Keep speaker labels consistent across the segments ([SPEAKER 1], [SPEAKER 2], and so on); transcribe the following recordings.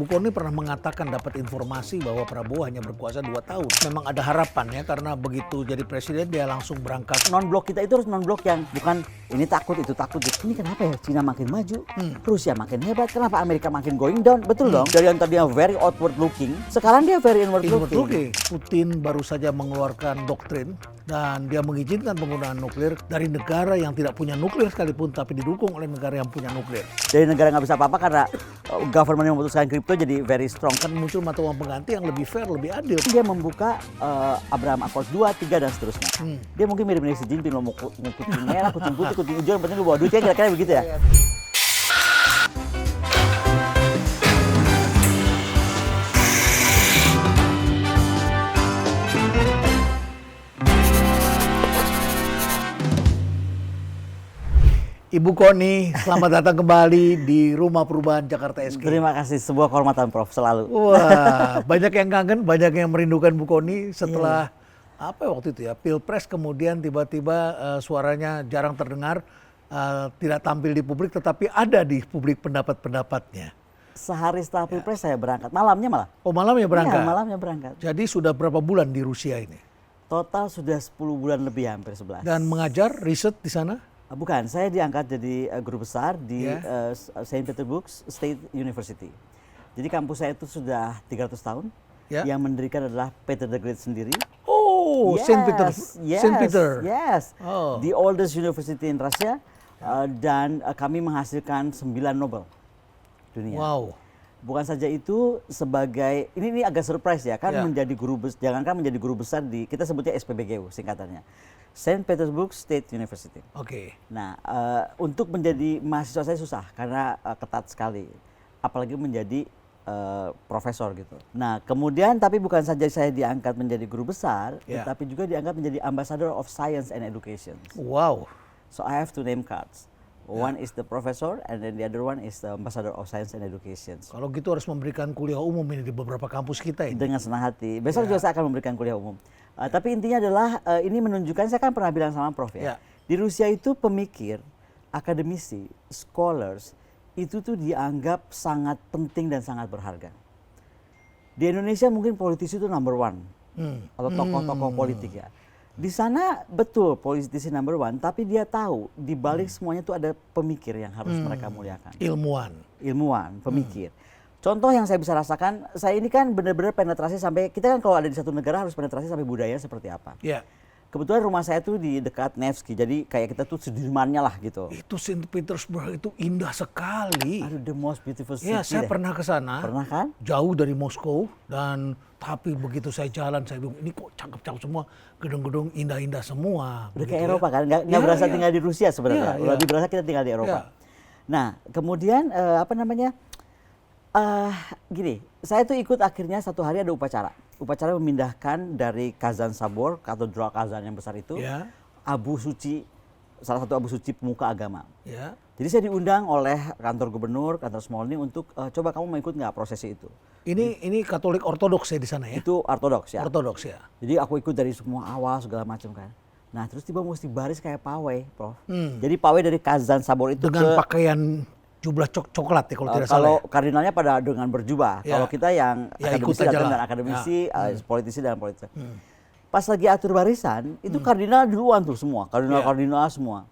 [SPEAKER 1] Koni pernah mengatakan dapat informasi bahwa Prabowo hanya berkuasa 2 tahun. Memang ada harapan ya, karena begitu jadi presiden dia langsung berangkat.
[SPEAKER 2] Non-blok kita itu harus non-blok yang bukan ini takut, itu takut. Ini kenapa ya Cina makin maju, Rusia makin hebat, kenapa Amerika makin going down? Betul dong. Dari yang tadinya very outward looking, sekarang dia very inward looking.
[SPEAKER 1] Putin baru saja mengeluarkan doktrin dan dia mengizinkan penggunaan nuklir dari negara yang tidak punya nuklir sekalipun, tapi didukung oleh negara yang punya nuklir.
[SPEAKER 2] Dari negara nggak bisa apa-apa karena government yang memutuskan kripto jadi very strong.
[SPEAKER 1] Kan muncul mata uang pengganti yang lebih fair, lebih adil.
[SPEAKER 2] Dia membuka Abraham Accords 2, 3 dan seterusnya. Dia mungkin mirip-mirip Xi Jinping, lo mau kucing merah, kucing putih, kucing hijau, yang penting lu bawa duitnya, kira-kira begitu ya.
[SPEAKER 1] Ibu Koni, selamat datang kembali di Rumah Perubahan Jakarta SK.
[SPEAKER 2] Terima kasih, sebuah kehormatan Prof, selalu.
[SPEAKER 1] Wah, banyak yang kangen, banyak yang merindukan Bu Koni setelah apa waktu itu ya, Pilpres, kemudian tiba-tiba suaranya jarang terdengar, tidak tampil di publik, tetapi ada di publik pendapat-pendapatnya.
[SPEAKER 2] Sehari setelah Pilpres saya berangkat, malamnya malah.
[SPEAKER 1] Oh, malamnya berangkat?
[SPEAKER 2] Iya, malamnya berangkat.
[SPEAKER 1] Jadi sudah berapa bulan di Rusia ini?
[SPEAKER 2] Total sudah 10 bulan lebih, hampir 11.
[SPEAKER 1] Dan mengajar, riset di sana?
[SPEAKER 2] Bukan, saya diangkat jadi guru besar di Saint Petersburg State University. Jadi kampus saya itu sudah 300 tahun. Yang mendirikan adalah Peter the Great sendiri.
[SPEAKER 1] Oh,
[SPEAKER 2] yes,
[SPEAKER 1] Saint Peter. Saint Peter.
[SPEAKER 2] Yes,
[SPEAKER 1] Oh.
[SPEAKER 2] the oldest university in Russia. Dan kami menghasilkan 9 Nobel dunia.
[SPEAKER 1] Wow.
[SPEAKER 2] Bukan saja itu, sebagai ini agak surprise ya, kan menjadi guru besar, jangankan menjadi guru besar di, kita sebutnya SPBGU singkatannya, Saint Petersburg State University.
[SPEAKER 1] Oke.
[SPEAKER 2] Nah, untuk menjadi mahasiswa saya susah karena ketat sekali, apalagi menjadi profesor gitu. Nah, kemudian tapi bukan saja saya diangkat menjadi guru besar, tetapi juga diangkat menjadi Ambassador of Science and Education.
[SPEAKER 1] Wow.
[SPEAKER 2] So I have 2 name cards. One is the professor and then the other one is the Ambassador of Science and Education.
[SPEAKER 1] Kalau gitu harus memberikan kuliah umum ini di beberapa kampus kita ini.
[SPEAKER 2] Dengan senang hati. Besok juga saya akan memberikan kuliah umum. Tapi intinya adalah ini menunjukkan, saya kan pernah bilang sama Prof ya. Di Rusia itu pemikir, akademisi, scholars itu tuh dianggap sangat penting dan sangat berharga. Di Indonesia mungkin politisi itu number one atau tokoh-tokoh politik ya. Di sana betul politisi number one, tapi dia tahu di balik semuanya itu ada pemikir yang harus mereka muliakan. Ilmuwan, pemikir. Contoh yang saya bisa rasakan, saya ini kan benar-benar penetrasi sampai, kita kan kalau ada di satu negara harus penetrasi sampai budaya seperti apa. Kebetulan rumah saya tuh di dekat Nevsky, jadi kayak kita tuh Sudirmannya lah gitu.
[SPEAKER 1] Itu Saint Petersburg itu indah sekali.
[SPEAKER 2] Aduh, the most beautiful city.
[SPEAKER 1] Ya, saya pernah ke sana.
[SPEAKER 2] Pernah kan?
[SPEAKER 1] Jauh dari Moskow, dan tapi begitu saya jalan saya bilang ini kok cakep-cakep semua, gedung-gedung indah-indah semua.
[SPEAKER 2] Udah kayak Eropa kan, nggak berasa tinggal di Rusia sebenarnya. Lebih berasa kita tinggal di Eropa. Nah, kemudian gini, saya tuh ikut akhirnya satu hari ada upacara memindahkan dari Kazan Sabor, katedral Kazan yang besar itu, abu suci, salah satu abu suci pemuka agama. Jadi saya diundang oleh kantor gubernur, kantor Smolny untuk coba kamu mau ikut nggak prosesi itu.
[SPEAKER 1] Ini Katolik Ortodoks ya di sana ya?
[SPEAKER 2] Itu Ortodoks ya.
[SPEAKER 1] Ortodoks ya.
[SPEAKER 2] Jadi aku ikut dari semua awal segala macam kan. Nah terus tiba mesti baris kayak pawai, Prof. Jadi pawai dari Kazan Sabor itu
[SPEAKER 1] dengan pakaian jubah coklat ya kalau tidak salah.
[SPEAKER 2] Kalau kardinalnya pada dengan berjubah, kalau kita yang akademisi datang dengan akademisi, politisi dan politisi. Pas lagi atur barisan, itu kardinal duluan tuh semua, kardinal semua.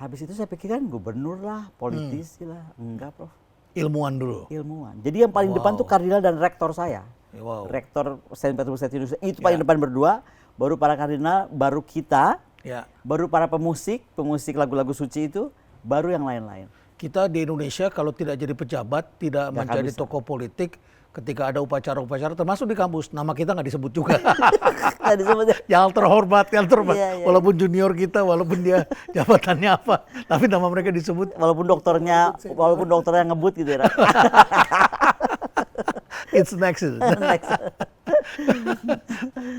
[SPEAKER 2] Habis itu saya pikirkan gubernur lah, politisi lah, enggak Prof.
[SPEAKER 1] Ilmuwan dulu.
[SPEAKER 2] Ilmuwan. Jadi yang paling depan tuh kardinal dan rektor saya. Rektor Saint Petersburg State University itu paling depan berdua, baru para kardinal, baru kita, baru para pemusik lagu-lagu suci itu, baru yang lain-lain.
[SPEAKER 1] Kita di Indonesia kalau tidak jadi pejabat, tidak menjadi tokoh politik, ketika ada upacara-upacara termasuk di kampus, nama kita nggak disebut juga.
[SPEAKER 2] Nggak disebut ya.
[SPEAKER 1] Yang terhormat. Walaupun junior kita, walaupun dia jabatannya apa, tapi nama mereka disebut.
[SPEAKER 2] Walaupun dokternya ngebut gitu ya.
[SPEAKER 1] It's next.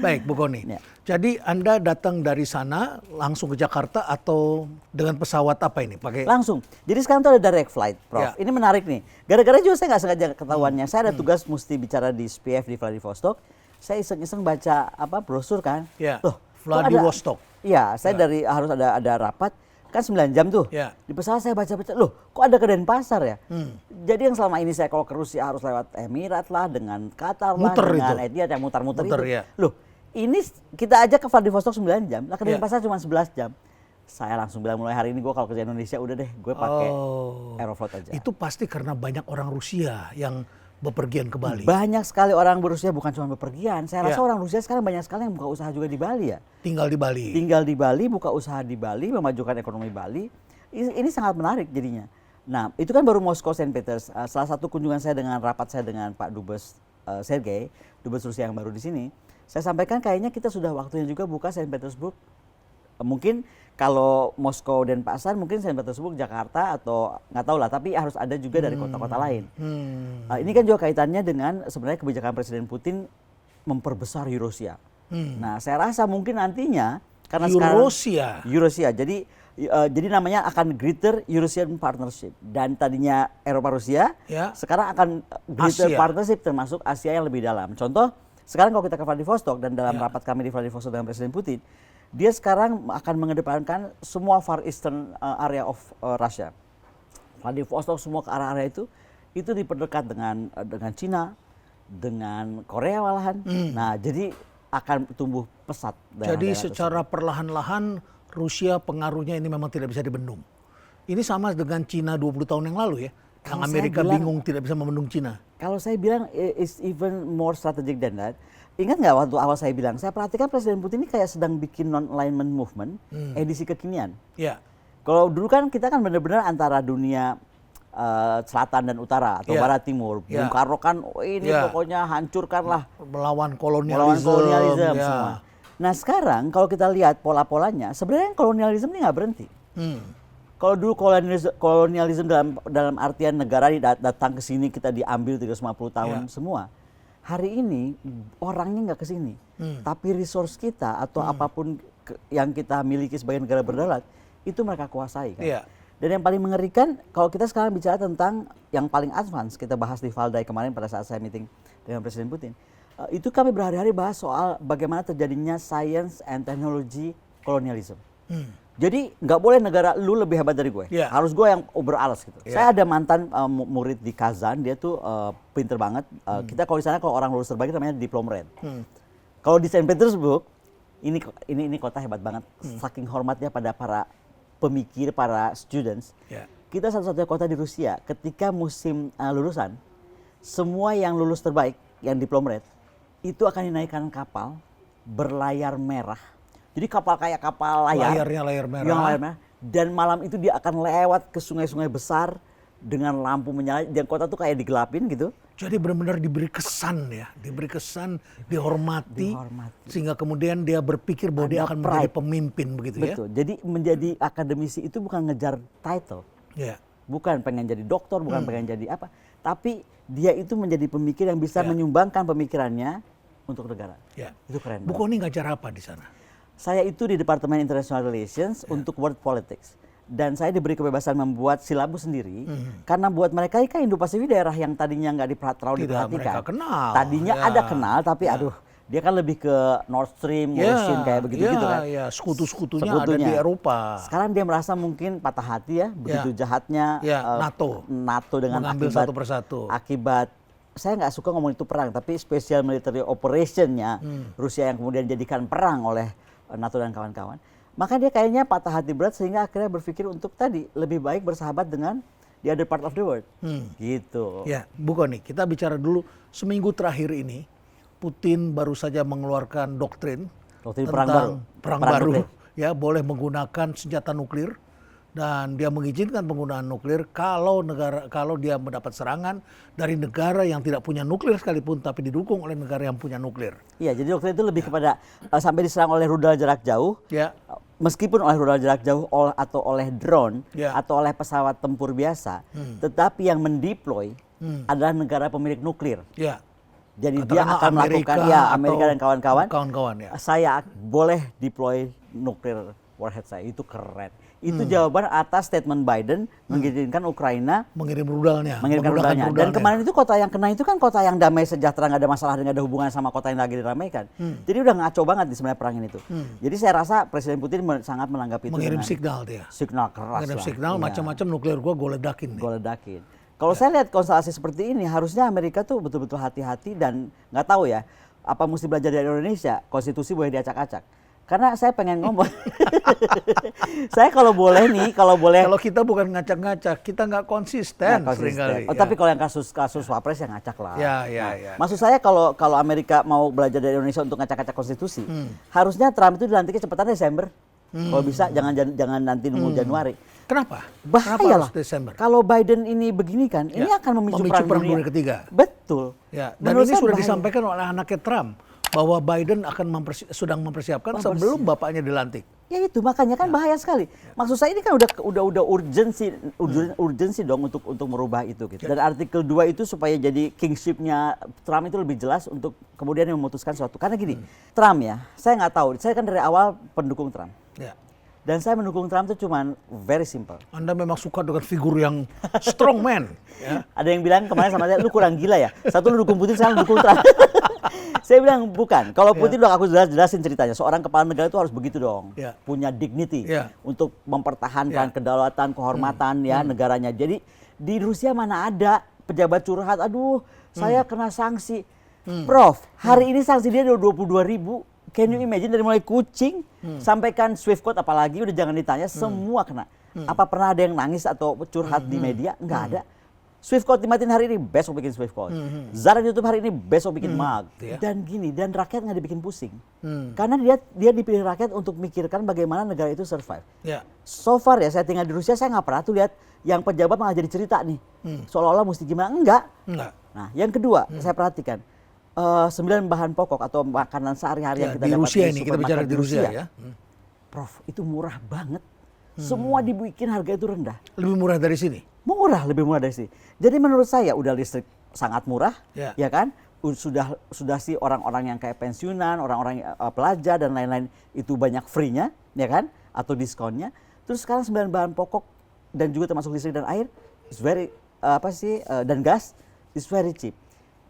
[SPEAKER 1] Baik, Bu Koni. Jadi Anda datang dari sana langsung ke Jakarta atau dengan pesawat apa ini?
[SPEAKER 2] Langsung. Jadi sekarang tuh ada direct flight, Prof. Ini menarik nih. Gara-gara juga saya nggak sengaja ketahuannya. Saya ada tugas mesti bicara di SPF di Vladivostok. Saya iseng-iseng baca brosur kan.
[SPEAKER 1] Vladivostok.
[SPEAKER 2] Iya, saya harus ada rapat. kan 9 jam tuh.
[SPEAKER 1] Ya.
[SPEAKER 2] Di pesawat saya baca-baca, loh kok ada ke Denpasar ya? Jadi yang selama ini saya kalau ke Rusia harus lewat Emirat lah, dengan Qatar lah,
[SPEAKER 1] Muter
[SPEAKER 2] dengan
[SPEAKER 1] itu.
[SPEAKER 2] Etihad yang muter-muter
[SPEAKER 1] Muter,
[SPEAKER 2] itu.
[SPEAKER 1] ya.
[SPEAKER 2] Loh ini kita aja ke Vladivostok 9 jam, lah ke
[SPEAKER 1] Ya.
[SPEAKER 2] Denpasar cuma 11 jam. Saya langsung bilang mulai hari ini gue kalau kerja Indonesia udah deh gue pakai Aeroflot aja.
[SPEAKER 1] Itu pasti karena banyak orang Rusia yang bepergian ke Bali.
[SPEAKER 2] Banyak sekali orang Rusia bukan cuma bepergian. Saya rasa
[SPEAKER 1] Ya.
[SPEAKER 2] orang Rusia sekarang banyak sekali yang buka usaha juga di Bali ya.
[SPEAKER 1] Tinggal di Bali.
[SPEAKER 2] Tinggal di Bali, buka usaha di Bali, memajukan ekonomi Bali. Ini sangat menarik jadinya. Nah, itu kan baru Moskow, Saint Peters. Salah satu kunjungan saya dengan rapat saya dengan Pak Dubes Sergei, Dubes Rusia yang baru di sini, saya sampaikan kayaknya kita sudah waktunya juga buka Saint Petersburg. Mungkin kalau Moskow dan Denpasar, mungkin Saint Petersburg, Jakarta atau nggak tahu lah. Tapi harus ada juga dari kota-kota lain. Ini kan juga kaitannya dengan sebenarnya kebijakan Presiden Putin memperbesar Eurasia. Nah, saya rasa mungkin nantinya karena Eurasia. Jadi namanya akan Greater Eurasian Partnership dan tadinya Eropa Rusia,
[SPEAKER 1] Ya.
[SPEAKER 2] sekarang akan Greater
[SPEAKER 1] Asia.
[SPEAKER 2] Partnership termasuk Asia yang lebih dalam. Contoh, sekarang kalau kita ke Vladivostok dan dalam rapat kami di Vladivostok dengan Presiden Putin, dia sekarang akan mengedepankan semua Far Eastern area of Russia. Vladivostok semua ke arah-area itu diperdekat dengan Cina, dengan Korea malahan. Nah, jadi akan tumbuh pesat.
[SPEAKER 1] Jadi secara perlahan-lahan Rusia pengaruhnya ini memang tidak bisa dibendung. Ini sama dengan Cina 20 tahun yang lalu ya. Yang
[SPEAKER 2] Kalau
[SPEAKER 1] Amerika
[SPEAKER 2] saya bilang-
[SPEAKER 1] bingung tidak bisa membendung Cina.
[SPEAKER 2] Kalau saya bilang is even more strategic than that. Ingat nggak waktu awal saya bilang, saya perhatikan Presiden Putin ini kayak sedang bikin non-alignment movement, edisi kekinian.
[SPEAKER 1] Ya.
[SPEAKER 2] Kalau dulu kan kita kan benar-benar antara dunia selatan dan utara atau
[SPEAKER 1] Ya.
[SPEAKER 2] barat timur.
[SPEAKER 1] Ya.
[SPEAKER 2] Bung Karno kan ini
[SPEAKER 1] Ya.
[SPEAKER 2] pokoknya hancurkanlah
[SPEAKER 1] Melawan
[SPEAKER 2] melawan
[SPEAKER 1] kolonialisme.
[SPEAKER 2] kolonialisme
[SPEAKER 1] Ya.
[SPEAKER 2] semua. Nah sekarang kalau kita lihat pola-polanya, sebenarnya kolonialisme ini nggak berhenti. Kalau dulu kolonialisme dalam artian negara datang ke sini kita diambil 350 tahun semua. Hari ini orangnya nggak ke sini, tapi resource kita atau apapun yang kita miliki sebagai negara berdaulat itu mereka kuasai kan.
[SPEAKER 1] Iya.
[SPEAKER 2] Dan yang paling mengerikan kalau kita sekarang bicara tentang yang paling advance, kita bahas di Valdai kemarin pada saat saya meeting dengan Presiden Putin, itu kami berhari-hari bahas soal bagaimana terjadinya science and technology colonialism. Jadi nggak boleh negara lu lebih hebat dari gue,
[SPEAKER 1] Yeah.
[SPEAKER 2] harus gue yang beralas gitu.
[SPEAKER 1] Yeah.
[SPEAKER 2] Saya ada mantan murid di Kazan, dia tuh pinter banget. Kita kalau di sana kalau orang lulus terbaik namanya diplom red. Kalau di Saint Petersburg, ini kota hebat banget, saking hormatnya pada para pemikir, para students.
[SPEAKER 1] Ya.
[SPEAKER 2] Kita satu-satunya kota di Rusia ketika musim lulusan, semua yang lulus terbaik, yang diplom red, itu akan dinaikkan kapal berlayar merah. Jadi kapal kayak kapal layar.
[SPEAKER 1] Layarnya layar merah.
[SPEAKER 2] Yang layar merah. Dan malam itu dia akan lewat ke sungai-sungai besar dengan lampu menyala. Dan kota tuh kayak digelapin gitu.
[SPEAKER 1] Jadi benar-benar diberi kesan ya, diberi kesan, dihormati,
[SPEAKER 2] Dihormati.
[SPEAKER 1] sehingga kemudian dia berpikir bahwa dia
[SPEAKER 2] Ada
[SPEAKER 1] akan menjadi
[SPEAKER 2] pride.
[SPEAKER 1] pemimpin begitu ya.
[SPEAKER 2] Betul. Jadi menjadi akademisi itu bukan ngejar title.
[SPEAKER 1] Ya.
[SPEAKER 2] Bukan pengen jadi doktor, bukan pengen jadi apa. Tapi dia itu menjadi pemikir yang bisa
[SPEAKER 1] Ya.
[SPEAKER 2] menyumbangkan pemikirannya untuk negara.
[SPEAKER 1] Ya.
[SPEAKER 2] Itu keren
[SPEAKER 1] Bu
[SPEAKER 2] banget.
[SPEAKER 1] Kony ngajar apa di sana?
[SPEAKER 2] Saya itu di Departemen International Relations untuk World Politics. Dan saya diberi kebebasan membuat silabus sendiri. Karena buat mereka ini kan Indo-Pasifik daerah yang tadinya nggak terlalu
[SPEAKER 1] Tidak
[SPEAKER 2] diperhatikan.
[SPEAKER 1] mereka kenal.
[SPEAKER 2] Tadinya
[SPEAKER 1] Ya.
[SPEAKER 2] ada kenal, tapi aduh, dia kan lebih ke Nord Stream, Ocean kayak begitu-gitu kan.
[SPEAKER 1] Ya, sekutu-sekutunya ada di Eropa.
[SPEAKER 2] Sekarang dia merasa mungkin patah hati ya, begitu jahatnya NATO dengan
[SPEAKER 1] mengambil satu persatu.
[SPEAKER 2] Akibat saya nggak suka ngomong itu perang, tapi special military operation-nya Rusia yang kemudian dijadikan perang oleh NATO dan kawan-kawan. Maka dia kayaknya patah hati berat sehingga akhirnya berpikir untuk tadi lebih baik bersahabat dengan the other part of the world. Gitu.
[SPEAKER 1] Ya, Bu Kony, kita bicara dulu seminggu terakhir ini Putin baru saja mengeluarkan doktrin tentang perang baru.
[SPEAKER 2] nuklir.
[SPEAKER 1] Ya, boleh menggunakan senjata nuklir dan dia mengizinkan penggunaan nuklir kalau dia mendapat serangan dari negara yang tidak punya nuklir sekalipun tapi didukung oleh negara yang punya nuklir.
[SPEAKER 2] Iya, jadi doktrin itu lebih kepada sampai diserang oleh rudal jarak jauh.
[SPEAKER 1] Ya.
[SPEAKER 2] Meskipun oleh rudal jarak jauh atau oleh drone
[SPEAKER 1] Ya.
[SPEAKER 2] atau oleh pesawat tempur biasa, tetapi yang mendeploy adalah negara pemilik nuklir.
[SPEAKER 1] Ya.
[SPEAKER 2] Jadi dia
[SPEAKER 1] Katakanlah
[SPEAKER 2] akan melakukan Amerika dan kawan-kawan.
[SPEAKER 1] Kawan-kawan ya.
[SPEAKER 2] Saya boleh deploy nuklir warhead saya, itu keren. Itu jawaban atas statement Biden mengizinkan Ukraina
[SPEAKER 1] mengirim rudalnya.
[SPEAKER 2] mengirimkan rudalnya. Dan kemarin itu kota yang kena itu kan kota yang damai sejahtera, nggak ada masalah, nggak ada hubungan sama kota yang lagi diramaikan. Jadi udah ngaco banget di sebenarnya perang ini tuh. Jadi saya rasa Presiden Putin sangat menanggapi itu
[SPEAKER 1] mengirim
[SPEAKER 2] dengan
[SPEAKER 1] signal dia.
[SPEAKER 2] signal keras
[SPEAKER 1] Mengirim
[SPEAKER 2] lah.
[SPEAKER 1] signal macam-macam nuklir gue ledakin nih.
[SPEAKER 2] Gue ledakin. Kalau saya lihat konstelasi seperti ini, harusnya Amerika tuh betul-betul hati-hati dan nggak tahu ya, apa mesti belajar dari Indonesia, konstitusi boleh diacak-acak. Karena saya pengen ngomong, saya kalau boleh.
[SPEAKER 1] Kalau kita bukan ngacak-ngacak, kita nggak konsisten. Seringkali.
[SPEAKER 2] Oh, tapi kalau yang kasus Wapres ya ngacak lah.
[SPEAKER 1] Ya.
[SPEAKER 2] Maksud saya kalau Amerika mau belajar dari Indonesia untuk ngacak-ngacak konstitusi, harusnya Trump itu dilantiknya cepatan Desember. Kalau bisa jangan nanti nunggu Januari.
[SPEAKER 1] Kenapa?
[SPEAKER 2] Bahaya lah.
[SPEAKER 1] Desember?
[SPEAKER 2] Kalau Biden ini begini kan, ini akan memicu perang dunia
[SPEAKER 1] ketiga.
[SPEAKER 2] Betul.
[SPEAKER 1] Ya. Dan ini sudah disampaikan oleh anaknya Trump bahwa Biden akan sedang mempersiapkan sebelum bapaknya dilantik.
[SPEAKER 2] Ya itu makanya kan bahaya sekali. Maksud saya ini kan udah urgensi dong untuk merubah itu gitu. Dan artikel 2 itu supaya jadi kingship-nya Trump itu lebih jelas untuk kemudian memutuskan sesuatu. Karena gini, Trump ya, saya nggak tahu. Saya kan dari awal pendukung Trump.
[SPEAKER 1] Ya.
[SPEAKER 2] Dan saya mendukung Trump itu cuman very simple.
[SPEAKER 1] Anda memang suka dengan figur yang strong man. Ya.
[SPEAKER 2] Ada yang bilang kemarin sama saya, lu kurang gila ya. Satu lu dukung Putin, saya dukung Trump. Saya bilang bukan. Kalau Putin udah aku jelasin ceritanya. Seorang kepala negara itu harus begitu dong. Punya dignity untuk mempertahankan kedaulatan, kehormatan ya negaranya. Jadi di Rusia mana ada pejabat curhat, aduh saya kena sanksi. Prof, hari ini sanksi dia udah 22.000. Can you imagine dari mulai kucing sampaikan Swift code apalagi udah jangan ditanya semua kena. Apa pernah ada yang nangis atau curhat di media? Enggak ada. Swift code dimatiin hari ini, besok bikin Swift code. Zara di YouTube hari ini, besok bikin mug. Dan gini, dan rakyat nggak dibikin pusing. Karena dia dipilih rakyat untuk mikirkan bagaimana negara itu survive. So far ya, saya tinggal di Rusia, saya nggak pernah tuh lihat yang pejabat malah jadi cerita nih. Seolah-olah mesti gimana, enggak. Nah, yang kedua, saya perhatikan. 9 bahan pokok atau makanan sehari-hari yang kita dapat
[SPEAKER 1] Rusia
[SPEAKER 2] di
[SPEAKER 1] ini, kita bicara di Rusia ya.
[SPEAKER 2] Prof, itu murah banget. Semua dibikin harga itu rendah.
[SPEAKER 1] Lebih murah dari sini?
[SPEAKER 2] Murah, lebih murah dari sini. Jadi menurut saya udah listrik sangat murah, ya kan? Sudah sih orang-orang yang kayak pensiunan, orang-orang pelajar dan lain-lain itu banyak free-nya, ya kan? Atau diskonnya. Terus sekarang 9 bahan pokok dan juga termasuk listrik dan air, is very dan gas is very cheap.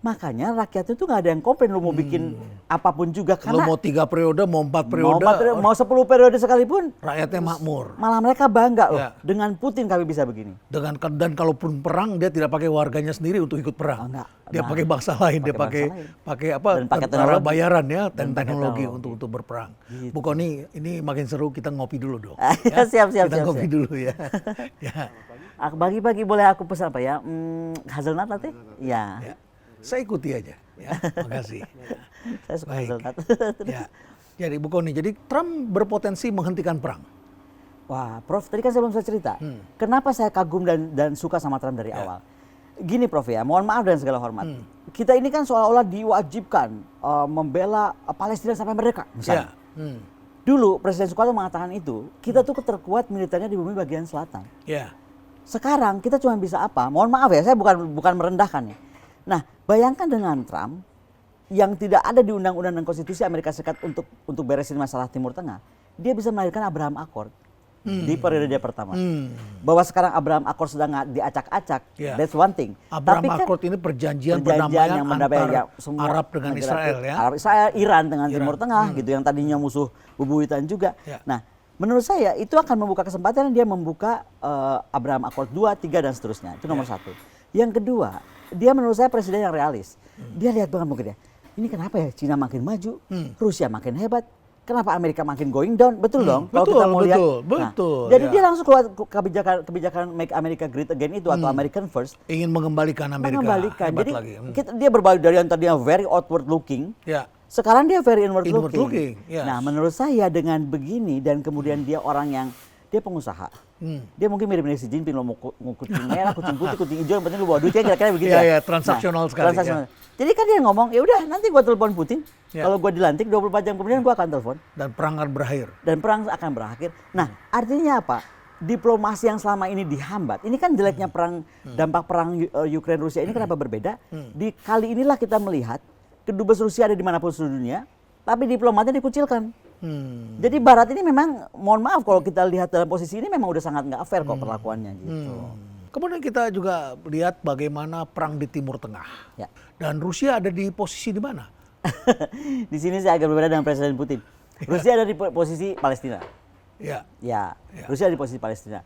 [SPEAKER 2] Makanya rakyat itu nggak ada yang komplain lu mau bikin apapun juga karena
[SPEAKER 1] lu mau 3 periode, mau 4 periode,
[SPEAKER 2] mau 10 periode sekalipun
[SPEAKER 1] rakyatnya makmur.
[SPEAKER 2] Malah mereka bangga loh dengan Putin kami bisa begini.
[SPEAKER 1] Dan kalaupun perang dia tidak pakai warganya sendiri untuk ikut perang. Dia pakai bangsa lain, dia pakai apa? Tentara bayaran ya, dan teknologi untuk berperang. Gitu. Bu Kony, ini makin seru, kita ngopi dulu dong.
[SPEAKER 2] Ya, siap.
[SPEAKER 1] Kita ngopi dulu ya.
[SPEAKER 2] Pagi-pagi boleh aku pesan apa ya? Hazelnut nanti? Ya.
[SPEAKER 1] Saya ikuti aja, ya. Makasih.
[SPEAKER 2] Saya suka hazelnut.
[SPEAKER 1] Ya. Jadi Bu Kony, jadi Trump berpotensi menghentikan perang.
[SPEAKER 2] Wah, Prof, tadi kan saya belum cerita. Kenapa saya kagum dan suka sama Trump dari awal? Gini Prof ya, mohon maaf dan segala hormat. Kita ini kan seolah-olah diwajibkan membela Palestina sampai merdeka, misalnya. Dulu Presiden Soekarno mengatakan itu, kita tuh terkuat militernya di bumi bagian selatan. Sekarang kita cuma bisa apa? Mohon maaf ya, saya bukan merendahkan ya. Nah, bayangkan dengan Trump yang tidak ada di undang-undang dan konstitusi Amerika Serikat untuk beresin masalah Timur Tengah, dia bisa melahirkan Abraham Accord di periode dia pertama. Bahwa sekarang Abraham Accord sedang diacak-acak, that's one thing.
[SPEAKER 1] Abraham Accord ini perjanjian perdamaian antara Arab dengan Israel ya.
[SPEAKER 2] Arab Israel, Iran dengan Timur Tengah gitu, yang tadinya musuh bebuyutan juga. Nah, menurut saya itu akan membuka kesempatan, dia membuka Abraham Accord 2, 3 dan seterusnya. Itu nomor satu. Yang kedua, dia menurut saya presiden yang realis. Dia lihat banget mungkin ya, ini kenapa ya Cina makin maju, Rusia makin hebat, kenapa Amerika makin going down? Betul dong. Kalau kita mau lihat.
[SPEAKER 1] Betul.
[SPEAKER 2] Jadi dia langsung keluar kebijakan Make America Great Again itu atau American First.
[SPEAKER 1] Ingin mengembalikan Amerika.
[SPEAKER 2] Jadi dia berbalik dari yang tadinya very outward looking. Sekarang dia very inward looking. Nah, menurut saya dengan begini dan kemudian dia orang yang dia pengusaha. Dia mungkin mirip-mirip si Jinping, lo mau kucing merah, kucing putih, kucing hijau, yang penting lu bawa duitnya kira-kira begitu
[SPEAKER 1] ya. Transaksional sekali.
[SPEAKER 2] Transaksional. Jadi kan dia ngomong, ya udah nanti gua telepon Putin. Kalau gua dilantik 24 jam kemudian gua akan telepon.
[SPEAKER 1] Dan perang akan berakhir.
[SPEAKER 2] Nah, artinya apa? Diplomasi yang selama ini dihambat. Ini kan jeleknya perang, dampak perang Ukraina Rusia ini kenapa berbeda? Di kali inilah kita melihat kedubes Rusia ada di manapun seluruh dunia, tapi diplomatnya dikucilkan. Jadi Barat ini memang, mohon maaf kalau kita lihat dalam posisi ini memang udah sangat nggak fair kok perlakuannya gitu.
[SPEAKER 1] Kemudian kita juga lihat bagaimana perang di Timur Tengah.
[SPEAKER 2] Ya.
[SPEAKER 1] Dan Rusia ada di posisi di mana?
[SPEAKER 2] Di sini saya agak berbeda dengan Presiden Putin. Rusia ada di posisi Palestina.
[SPEAKER 1] Ya.
[SPEAKER 2] Ya, Rusia di posisi Palestina.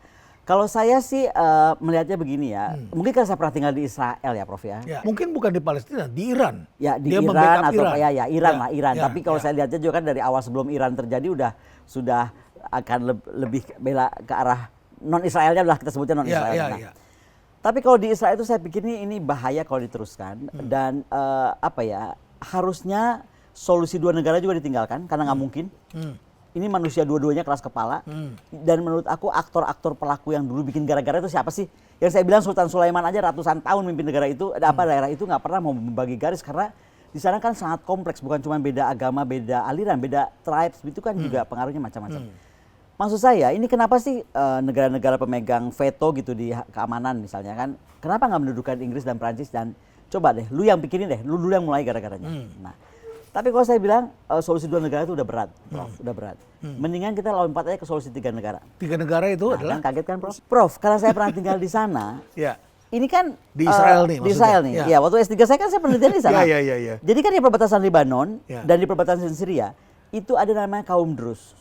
[SPEAKER 2] Kalau saya sih melihatnya begini ya, mungkin karena saya pernah tinggal di Israel ya Prof ya.
[SPEAKER 1] Ya. Mungkin bukan di Palestina, di Iran.
[SPEAKER 2] Ya di
[SPEAKER 1] Dia
[SPEAKER 2] Iran
[SPEAKER 1] membackup
[SPEAKER 2] atau
[SPEAKER 1] Iran.
[SPEAKER 2] ya Iran
[SPEAKER 1] Ya,
[SPEAKER 2] lah Iran.
[SPEAKER 1] ya,
[SPEAKER 2] Tapi kalau
[SPEAKER 1] ya.
[SPEAKER 2] saya lihatnya juga kan dari awal sebelum Iran terjadi sudah akan lebih bela ke arah non Israelnya lah, kita sebutnya non Israel.
[SPEAKER 1] Ya,
[SPEAKER 2] Nah,
[SPEAKER 1] ya.
[SPEAKER 2] tapi kalau di Israel itu saya pikir ini bahaya kalau diteruskan dan harusnya solusi dua negara juga ditinggalkan karena nggak mungkin. Ini manusia dua-duanya keras kepala dan menurut aku aktor-aktor pelaku yang dulu bikin gara-gara itu siapa sih? Yang saya bilang Sultan Sulaiman aja ratusan tahun mimpin negara itu, daerah itu nggak pernah mau membagi garis karena di sana kan sangat kompleks, bukan cuma beda agama, beda aliran, beda tribes, itu kan juga pengaruhnya macam-macam. Maksud saya ini kenapa sih negara-negara pemegang veto gitu di keamanan misalnya kan, kenapa nggak mendudukan Inggris dan Prancis dan coba deh, lu yang pikirin deh, lu dulu yang mulai gara-garanya. Nah, tapi kalau saya bilang solusi dua negara itu udah berat, Prof, udah berat. Mendingan kita lompat aja ke solusi tiga negara.
[SPEAKER 1] Tiga negara itu adalah?
[SPEAKER 2] Kan kaget kan Prof? Prof, karena saya pernah tinggal di sana,
[SPEAKER 1] Ya.
[SPEAKER 2] ini kan
[SPEAKER 1] Di Israel nih
[SPEAKER 2] di Israel nih. Ya, waktu S3 saya kan saya penelitian di sana.
[SPEAKER 1] Ya.
[SPEAKER 2] Jadi kan di perbatasan Lebanon
[SPEAKER 1] Ya.
[SPEAKER 2] dan di perbatasan Syria itu ada namanya kaum Druze.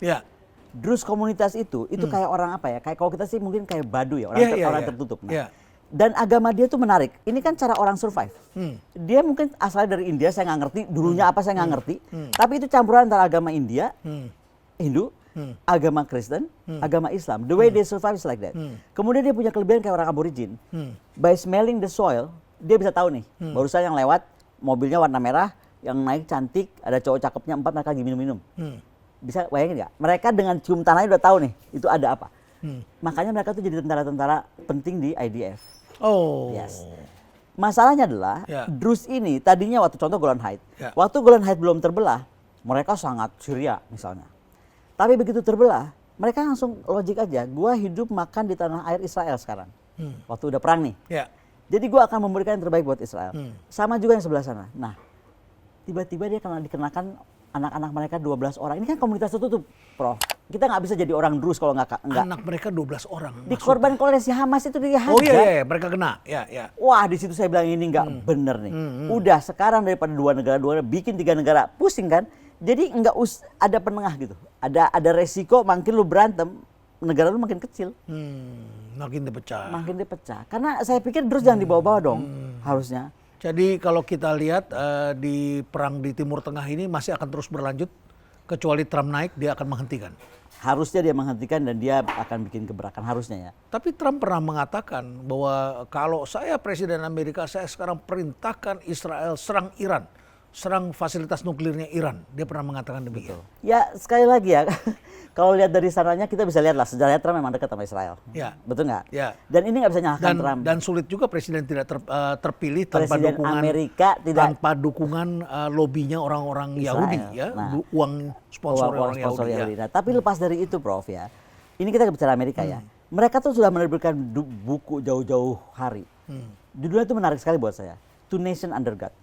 [SPEAKER 1] Ya.
[SPEAKER 2] Druze komunitas itu kayak orang apa ya? Kayak kalau kita sih mungkin kayak Baduy ya, orang tertutup. Nah,
[SPEAKER 1] Ya.
[SPEAKER 2] dan agama dia tuh menarik. Ini kan cara orang survive. Dia mungkin asalnya dari India, saya nggak ngerti. Dulunya apa saya nggak ngerti. Tapi itu campuran antara agama India, Hindu, agama Kristen, agama Islam. The way they survive is like that. Kemudian dia punya kelebihan kayak orang aborigin. By smelling the soil, dia bisa tahu nih. Barusan yang lewat, mobilnya warna merah, yang naik cantik, ada cowok cakepnya 4, mereka lagi minum-minum. Bisa bayangin nggak? Mereka dengan cium tanahnya udah tahu nih, itu ada apa. Makanya mereka tuh jadi tentara-tentara penting di IDF.
[SPEAKER 1] Oh.
[SPEAKER 2] Yes. Masalahnya adalah Druze ini tadinya waktu contoh Golan Heights. Waktu Golan Heights belum terbelah, mereka sangat Syria misalnya. Tapi begitu terbelah, mereka langsung logik aja. Gua hidup makan di tanah air Israel sekarang. Waktu udah perang nih.
[SPEAKER 1] Ya.
[SPEAKER 2] Jadi gua akan memberikan yang terbaik buat Israel. Sama juga yang sebelah sana. Nah, tiba-tiba dia kena dikenakan anak-anak mereka 12 orang. Ini kan komunitas tertutup, Prof. Kita nggak bisa jadi orang Druze kalau nggak.
[SPEAKER 1] Anak mereka 12 orang.
[SPEAKER 2] Dikorban oleh si Hamas itu dihajar.
[SPEAKER 1] Oh iya, mereka kena. Ya.
[SPEAKER 2] Wah, di situ saya bilang ini nggak bener nih. Udah sekarang daripada dua negara bikin tiga negara, pusing kan? Jadi nggak ada penengah gitu. Ada resiko makin lu berantem, negara lu makin kecil.
[SPEAKER 1] Makin dipecah.
[SPEAKER 2] Makin dipecah. Karena saya pikir Druze jangan dibawa-bawa dong, harusnya.
[SPEAKER 1] Jadi kalau kita lihat di perang di Timur Tengah ini masih akan terus berlanjut, kecuali Trump naik dia akan menghentikan.
[SPEAKER 2] Harusnya dia menghentikan dan dia akan bikin gebrakan, harusnya ya.
[SPEAKER 1] Tapi Trump pernah mengatakan bahwa kalau saya Presiden Amerika, saya sekarang perintahkan Israel serang Iran, serang fasilitas nuklirnya Iran. Dia pernah mengatakan demikian.
[SPEAKER 2] Ya sekali lagi ya, kalau lihat dari sananya kita bisa lihat lah sejarahnya Trump memang dekat sama Israel.
[SPEAKER 1] Ya.
[SPEAKER 2] Betul nggak?
[SPEAKER 1] Ya.
[SPEAKER 2] Dan ini nggak bisa nyalahkan Trump.
[SPEAKER 1] Dan sulit juga Presiden tidak terpilih tanpa
[SPEAKER 2] Presiden
[SPEAKER 1] dukungan
[SPEAKER 2] Amerika
[SPEAKER 1] tanpa dukungan lobbynya orang-orang Yahudi ya,
[SPEAKER 2] Nah,
[SPEAKER 1] uang sponsor orang Yahudi. Ya.
[SPEAKER 2] Nah, tapi lepas dari itu Prof ya, ini kita bicara Amerika ya. Mereka tuh sudah menerbitkan buku jauh-jauh hari. Judulnya itu menarik sekali buat saya. Two Nation Under God.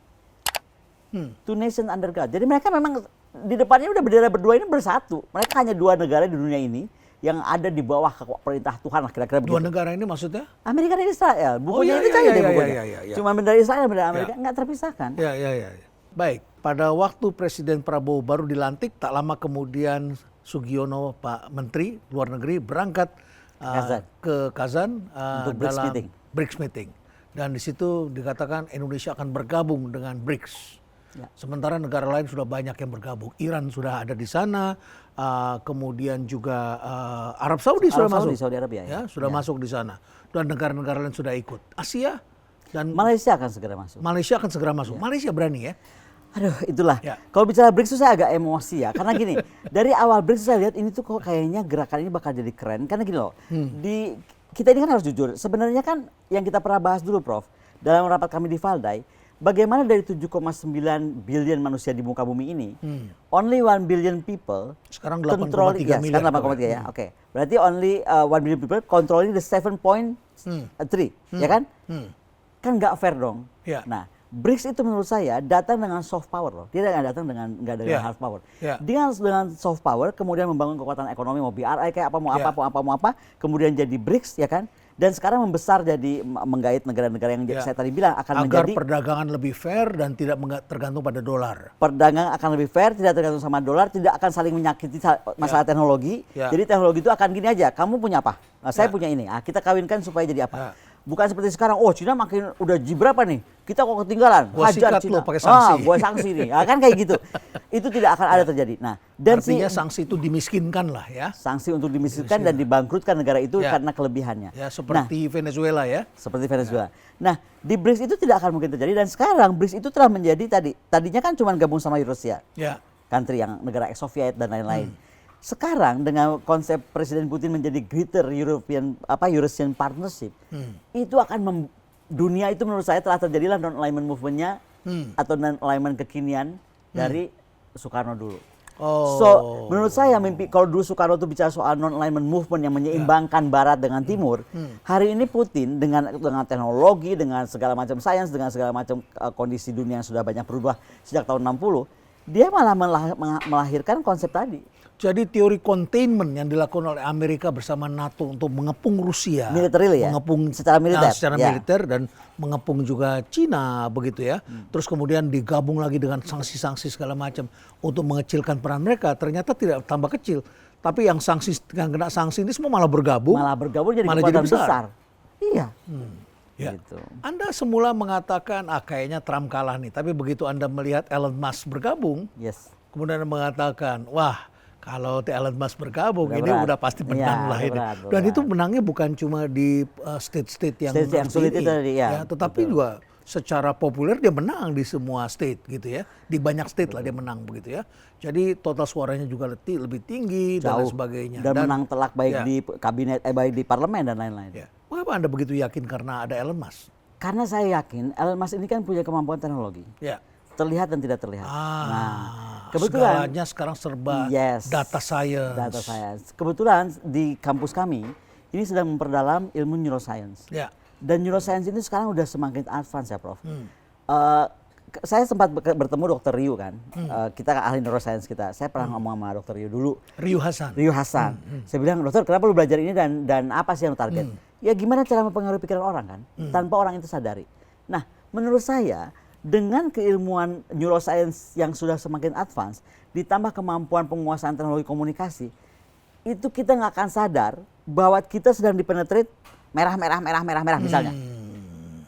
[SPEAKER 2] Two Nation Under God. Jadi mereka memang di depannya udah bendera berdua ini bersatu. Mereka hanya dua negara di dunia ini yang ada di bawah perintah Tuhan lah kira-kira begitu.
[SPEAKER 1] Dua negara ini maksudnya?
[SPEAKER 2] Amerika dan Israel. Bukunya ini cari deh bukunya. Cuma bendera Israel dan bendera Amerika nggak terpisahkan.
[SPEAKER 1] Ya. Baik, pada waktu Presiden Prabowo baru dilantik, tak lama kemudian Sugiono, Pak Menteri Luar Negeri, berangkat ke Kazan dalam BRICS meeting. Dan di situ dikatakan Indonesia akan bergabung dengan BRICS. Sementara negara lain sudah banyak yang bergabung. Iran sudah ada di sana, kemudian juga Arab Saudi sudah masuk.
[SPEAKER 2] Saudi Arabia
[SPEAKER 1] ya. Sudah masuk di sana. Dan negara-negara lain sudah ikut. Asia dan
[SPEAKER 2] Malaysia akan segera masuk.
[SPEAKER 1] Malaysia berani ya.
[SPEAKER 2] Aduh, itulah. Kalau bicara BRICS itu saya agak emosi ya. Karena gini, dari awal BRICS saya lihat ini tuh kok kayaknya gerakan ini bakal jadi keren. Karena gini loh, kita ini kan harus jujur. Sebenarnya kan yang kita pernah bahas dulu Prof, dalam rapat kami di Valdai, bagaimana dari 7,9 billion manusia di muka bumi ini, only 1 billion people
[SPEAKER 1] sekarang 8,3 miliar.
[SPEAKER 2] Sekarang 8,3 ya. Oke. Berarti only 1 billion people controlling the 7.3, ya kan? Kan nggak fair dong.
[SPEAKER 1] Ya.
[SPEAKER 2] Nah, BRICS itu menurut saya datang dengan soft power loh. Dia nggak datang dengan hard power. Dia dengan soft power kemudian membangun kekuatan ekonomi, mau BRI kayak apa, mau apa, kemudian jadi BRICS ya kan. Dan sekarang membesar jadi menggait negara-negara yang saya tadi bilang akan
[SPEAKER 1] agar
[SPEAKER 2] menjadi
[SPEAKER 1] perdagangan lebih fair dan tidak tergantung pada dolar.
[SPEAKER 2] Perdagangan akan lebih fair, tidak tergantung sama dolar, tidak akan saling menyakiti masalah teknologi. Jadi teknologi itu akan gini aja, kamu punya apa? Nah, saya punya ini. Nah, kita kawinkan supaya jadi apa? Bukan seperti sekarang, oh Cina makin udah berapa nih? Kita kok ketinggalan.
[SPEAKER 1] Gua
[SPEAKER 2] hajar
[SPEAKER 1] sikat
[SPEAKER 2] Cina.
[SPEAKER 1] lo pakai sanksi.
[SPEAKER 2] Gue sanksi nih. Nah, kan kayak gitu. Itu tidak akan ada terjadi. Nah, dan
[SPEAKER 1] artinya sanksi itu dimiskinkan lah ya.
[SPEAKER 2] Sanksi untuk dimiskinkan dan dibangkrutkan negara itu karena kelebihannya.
[SPEAKER 1] Ya, seperti Venezuela ya.
[SPEAKER 2] Seperti Venezuela. Nah, di BRICS itu tidak akan mungkin terjadi dan sekarang BRICS itu telah menjadi tadinya kan cuma gabung sama Rusia. Country yang negara ex-Soviet dan lain-lain. Sekarang dengan konsep Presiden Putin menjadi Greater Eurasian Partnership, itu akan dunia itu menurut saya telah terjadilah non-alignment movement-nya atau non-alignment kekinian dari Soekarno dulu. So menurut saya kalau dulu Soekarno itu bicara soal non-alignment movement yang menyeimbangkan Barat dengan Timur, hari ini Putin dengan teknologi, dengan segala macam sains, dengan segala macam kondisi dunia yang sudah banyak berubah sejak tahun 60, dia malah melahirkan konsep tadi.
[SPEAKER 1] Jadi teori containment yang dilakukan oleh Amerika bersama NATO untuk mengepung Rusia,
[SPEAKER 2] mengepung secara militer,
[SPEAKER 1] dan mengepung juga Cina begitu ya. Terus kemudian digabung lagi dengan sanksi-sanksi segala macam untuk mengecilkan peran mereka. Ternyata tidak tambah kecil, tapi yang kena sanksi ini semua malah bergabung
[SPEAKER 2] jadi kekuatan besar. Iya.
[SPEAKER 1] Gitu. Anda semula mengatakan kayaknya Trump kalah nih, tapi begitu Anda melihat Elon Musk bergabung, kemudian Anda mengatakan wah, kalau Elon Musk bergabung ini udah pasti menang lah ini. Dan itu menangnya bukan cuma di state-state yang sulit itu tetapi juga secara populer dia menang di semua state gitu ya. Di banyak state lah dia menang begitu ya. Jadi total suaranya juga lebih tinggi dan lain sebagainya.
[SPEAKER 2] Dan menang telak baik di kabinet, baik di parlemen dan lain-lain.
[SPEAKER 1] Mengapa Anda begitu yakin karena ada Elon Musk?
[SPEAKER 2] Karena saya yakin Elon Musk ini kan punya kemampuan teknologi. Terlihat dan tidak terlihat. Kebetulan
[SPEAKER 1] segalanya sekarang serba data science.
[SPEAKER 2] Kebetulan di kampus kami ini sedang memperdalam ilmu neuroscience. Dan neuroscience ini sekarang udah semakin advance ya, Prof. Saya sempat bertemu Dr. Ryu kan. Kita ahli neuroscience kita. Saya pernah ngomong sama Dr. Ryu dulu.
[SPEAKER 1] Ryu Hasan.
[SPEAKER 2] Saya bilang, "Dokter, kenapa lu belajar ini dan apa sih yang target?" Ya gimana cara mempengaruhi pikiran orang kan? Tanpa orang itu sadari. Nah, menurut saya dengan keilmuan neuroscience yang sudah semakin advance, ditambah kemampuan penguasaan teknologi komunikasi, itu kita nggak akan sadar bahwa kita sedang dipenetrate merah misalnya.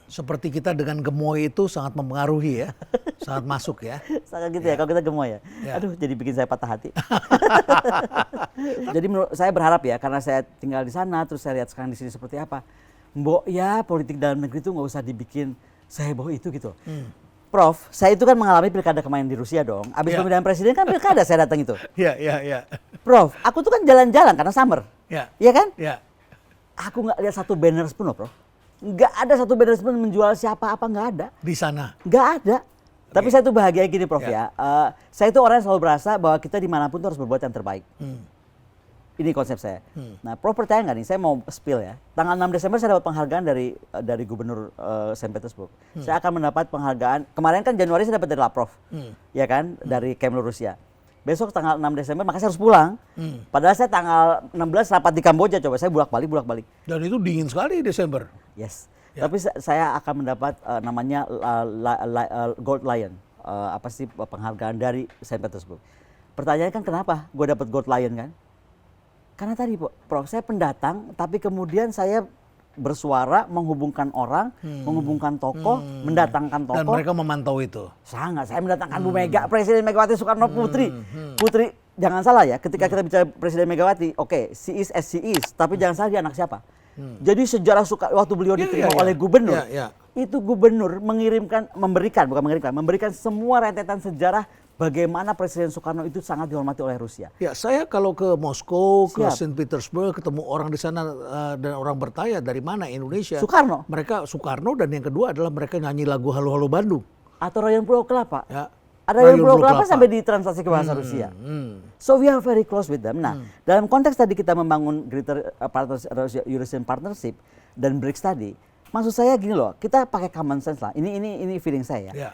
[SPEAKER 1] Seperti kita dengan gemoy itu sangat mempengaruhi ya, sangat masuk ya.
[SPEAKER 2] Sangat gitu ya, kalau kita gemoy ya. Aduh, jadi bikin saya patah hati. Jadi saya berharap ya, karena saya tinggal di sana, terus saya lihat sekarang di sini seperti apa. Mbok ya, politik dalam negeri itu nggak usah dibikin seheboh itu gitu. Prof, saya itu kan mengalami pilkada kemarin di Rusia dong. Abis pemilihan presiden kan pilkada saya datang itu. Prof, aku tuh kan jalan-jalan karena summer. Iya kan? Aku nggak lihat satu banner pun loh, Prof. Nggak ada satu banner pun menjual siapa apa, nggak ada.
[SPEAKER 1] Di sana?
[SPEAKER 2] Nggak ada. Tapi saya tuh bahagia gini, Prof ya. Saya itu orang yang selalu berasa bahwa kita dimanapun tuh harus berbuat yang terbaik. Ini konsep saya. Nah, Prof percaya nggak nih? Saya mau spill ya. Tanggal 6 Desember saya dapat penghargaan dari Gubernur Saint Petersburg. Saya akan mendapat penghargaan. Kemarin kan Januari saya dapat dari Lavrov, ya kan, dari Kremlin Rusia. Besok tanggal 6 Desember, maka saya harus pulang. Padahal saya tanggal 16 rapat di Kamboja, coba saya bolak-balik.
[SPEAKER 1] Dan itu dingin sekali Desember.
[SPEAKER 2] Yes. Tapi saya akan mendapat namanya Gold Lion, penghargaan dari Saint Petersburg. Pertanyaannya kan kenapa gue dapat Gold Lion kan? Karena tadi Prof, saya pendatang, tapi kemudian saya bersuara, menghubungkan orang, menghubungkan tokoh, mendatangkan tokoh.
[SPEAKER 1] Dan mereka memantau itu?
[SPEAKER 2] Sangat, saya mendatangkan Bu Mega, Presiden Megawati Soekarno Putri. Putri, jangan salah ya, ketika kita bicara Presiden Megawati, oke, she is as she is, tapi jangan salah dia anak siapa. Jadi sejarah waktu beliau diterima oleh gubernur, itu gubernur memberikan semua rentetan sejarah bagaimana Presiden Soekarno itu sangat dihormati oleh Rusia.
[SPEAKER 1] Ya, saya kalau ke Moskow, ke Saint Petersburg, ketemu orang di sana dan orang bertanya dari mana Indonesia.
[SPEAKER 2] Soekarno.
[SPEAKER 1] Mereka Soekarno, dan yang kedua adalah mereka nyanyi lagu Halo Halo Bandung.
[SPEAKER 2] Atau Rayon Pulau Kelapa. Ada Rayon Pulau Kelapa sampai ditranslasi ke bahasa Rusia. So we are very close with them. Nah, dalam konteks tadi kita membangun Greater Eurasian Partnership dan BRICS tadi, Maksud saya gini loh, kita pakai common sense lah. Ini feeling saya.
[SPEAKER 1] Ya.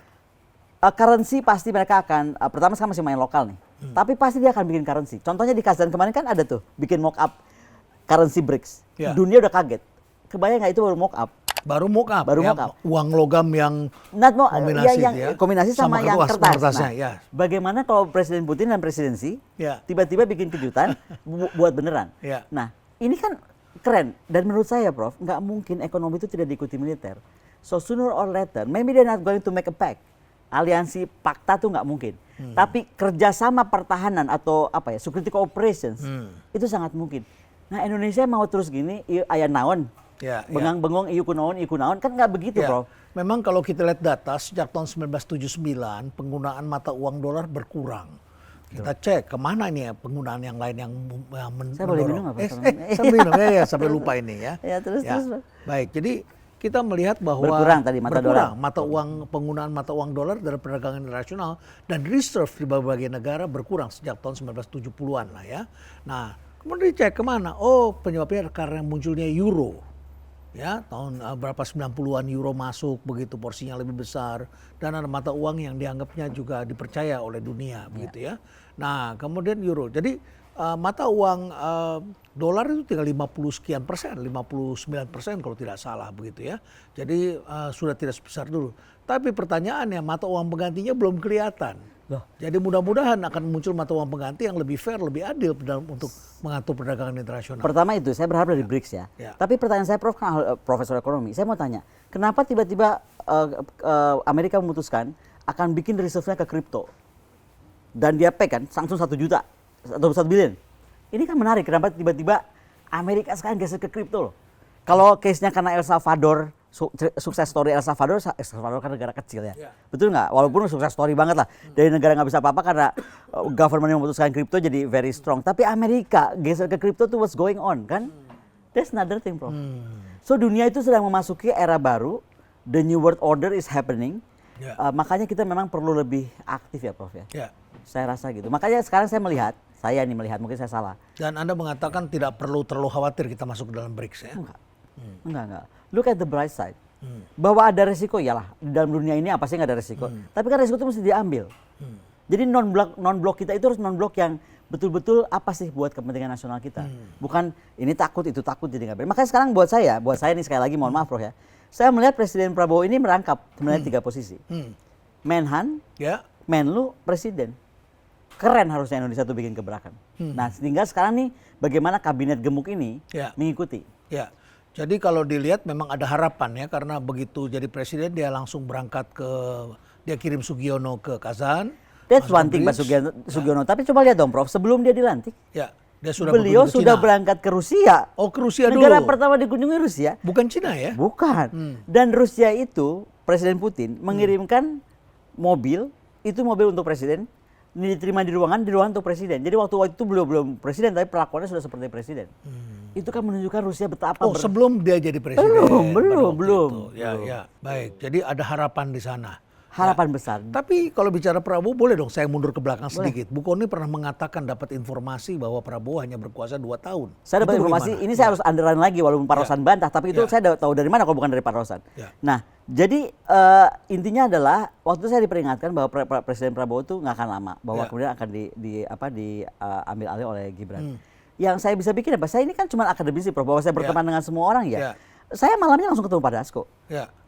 [SPEAKER 2] Currency pasti mereka akan pertama sekarang masih main lokal nih. Tapi pasti dia akan bikin currency. Contohnya di Kazan kemarin kan ada tuh bikin mock up currency BRICS.
[SPEAKER 1] Ya.
[SPEAKER 2] Dunia udah kaget. Kebayang nggak itu baru mock up?
[SPEAKER 1] Baru mock up.
[SPEAKER 2] Baru
[SPEAKER 1] ya,
[SPEAKER 2] mock up.
[SPEAKER 1] Uang logam yang
[SPEAKER 2] Kombinasi,
[SPEAKER 1] itu ya.
[SPEAKER 2] kombinasi sama yang kertas. Nah,
[SPEAKER 1] ya.
[SPEAKER 2] bagaimana kalau Presiden Putin dan presidensi
[SPEAKER 1] Ya.
[SPEAKER 2] tiba-tiba bikin kejutan buat beneran?
[SPEAKER 1] Ya.
[SPEAKER 2] Nah, ini kan keren. Dan menurut saya, Prof, nggak mungkin ekonomi itu tidak diikuti militer. So sooner or later, maybe they're not going to make a pact. Aliansi pakta tuh nggak mungkin. Tapi kerjasama pertahanan atau apa ya, security cooperations itu sangat mungkin. Nah, Indonesia mau terus gini, ayah naon,
[SPEAKER 1] Ya,
[SPEAKER 2] bengang-bengong, iu kunaon, kan nggak begitu,
[SPEAKER 1] ya.
[SPEAKER 2] Prof.
[SPEAKER 1] Memang kalau kita lihat data sejak tahun 1979 penggunaan mata uang dolar berkurang. Kita cek kemana ini ya penggunaan yang lain yang
[SPEAKER 2] Saya boleh minum apa?
[SPEAKER 1] Sampai minum ya, sampai lupa ini ya.
[SPEAKER 2] Ya, terus.
[SPEAKER 1] Baik, jadi kita melihat bahwa
[SPEAKER 2] Berkurang tadi mata dolar.
[SPEAKER 1] Penggunaan mata uang dolar dari perdagangan internasional dan reserve di berbagai negara berkurang sejak tahun 1970-an lah ya. Nah, kemudian dicek kemana? Oh, penyebabnya karena munculnya euro. Ya, tahun berapa 90-an euro masuk, begitu porsinya lebih besar dan ada mata uang yang dianggapnya juga dipercaya oleh dunia begitu ya. Nah, kemudian euro. Jadi mata uang dolar itu tinggal 50 sekian persen, 59% kalau tidak salah begitu ya. Jadi sudah tidak sebesar dulu. Tapi pertanyaannya mata uang penggantinya belum kelihatan.
[SPEAKER 2] Loh.
[SPEAKER 1] Jadi mudah-mudahan akan muncul mata uang pengganti yang lebih fair, lebih adil untuk mengatur perdagangan internasional.
[SPEAKER 2] Pertama itu, saya berharap dari BRICS ya.
[SPEAKER 1] Ya.
[SPEAKER 2] Tapi pertanyaan saya, Prof, kan profesor ekonomi, saya mau tanya, kenapa tiba-tiba Amerika memutuskan akan bikin reserve-nya ke kripto? Dan dia pay kan, langsung 1 juta atau 1 billion. Ini kan menarik, kenapa tiba-tiba Amerika sekarang geser ke kripto loh. Kalau case-nya karena El Salvador, sukses story El Salvador kan negara kecil ya. Betul nggak? Walaupun sukses story banget lah. Dari negara nggak bisa apa-apa karena government yang memutuskan kripto jadi very strong. Tapi Amerika geser ke kripto tuh what's going on kan? That's another thing, Prof. So dunia itu sedang memasuki era baru. The new world order is happening. Makanya kita memang perlu lebih aktif ya, Prof ya. Saya rasa gitu. Makanya sekarang saya melihat, mungkin saya salah.
[SPEAKER 1] Dan Anda mengatakan tidak perlu terlalu khawatir kita masuk ke dalam BRICS ya?
[SPEAKER 2] Enggak. Look at the bright side. Bahwa ada resiko, iyalah. Di dalam dunia ini apa sih nggak ada resiko. Tapi kan resiko itu mesti diambil. Jadi non-blok kita itu harus non-blok yang betul-betul apa sih buat kepentingan nasional kita. Bukan ini takut, itu takut jadi nggak benar. Makanya sekarang buat saya nih sekali lagi mohon maaf, Prof ya. Saya melihat Presiden Prabowo ini merangkap sebenarnya 3 posisi. Menhan, Menlu, Presiden. Keren harusnya Indonesia tuh bikin gebrakan. Nah, sehingga sekarang nih bagaimana kabinet gemuk ini mengikuti.
[SPEAKER 1] Ya. Jadi kalau dilihat memang ada harapan ya, karena begitu jadi presiden dia langsung berangkat dia kirim Sugiono ke Kazan.
[SPEAKER 2] That's one thing Pak Sugiono. Tapi coba lihat dong, Prof, sebelum dia dilantik.
[SPEAKER 1] Ya, dia
[SPEAKER 2] beliau sudah berangkat ke Rusia.
[SPEAKER 1] Oh, ke Rusia dulu.
[SPEAKER 2] Negara pertama dikunjungi Rusia.
[SPEAKER 1] Bukan Cina ya?
[SPEAKER 2] Bukan. Dan Rusia itu Presiden Putin mengirimkan mobil, itu mobil untuk presiden, diterima di ruangan untuk presiden. Jadi waktu itu belum presiden, tapi perlakuannya sudah seperti presiden. Itu kan menunjukkan Rusia betapa.
[SPEAKER 1] Sebelum dia jadi presiden.
[SPEAKER 2] Belum.
[SPEAKER 1] Ya. Baik. Jadi ada harapan di sana.
[SPEAKER 2] Harapan besar.
[SPEAKER 1] Tapi kalau bicara Prabowo, boleh dong saya mundur ke belakang sedikit. Bu Kony pernah mengatakan dapat informasi bahwa Prabowo hanya berkuasa 2 tahun.
[SPEAKER 2] Saya dapat informasi, ini saya harus underline lagi walaupun Pak Rosan bantah, tapi itu saya tahu dari mana kalau bukan dari Pak Rosan. Nah, jadi intinya adalah waktu saya diperingatkan bahwa Presiden Prabowo itu nggak akan lama, bahwa kemudian akan diambil alih oleh Gibran. Yang saya bisa bikin apa? Saya ini kan cuma akademisi, Prof, bahwa saya berteman dengan semua orang ya. Saya malamnya langsung ketemu Pak Dasko.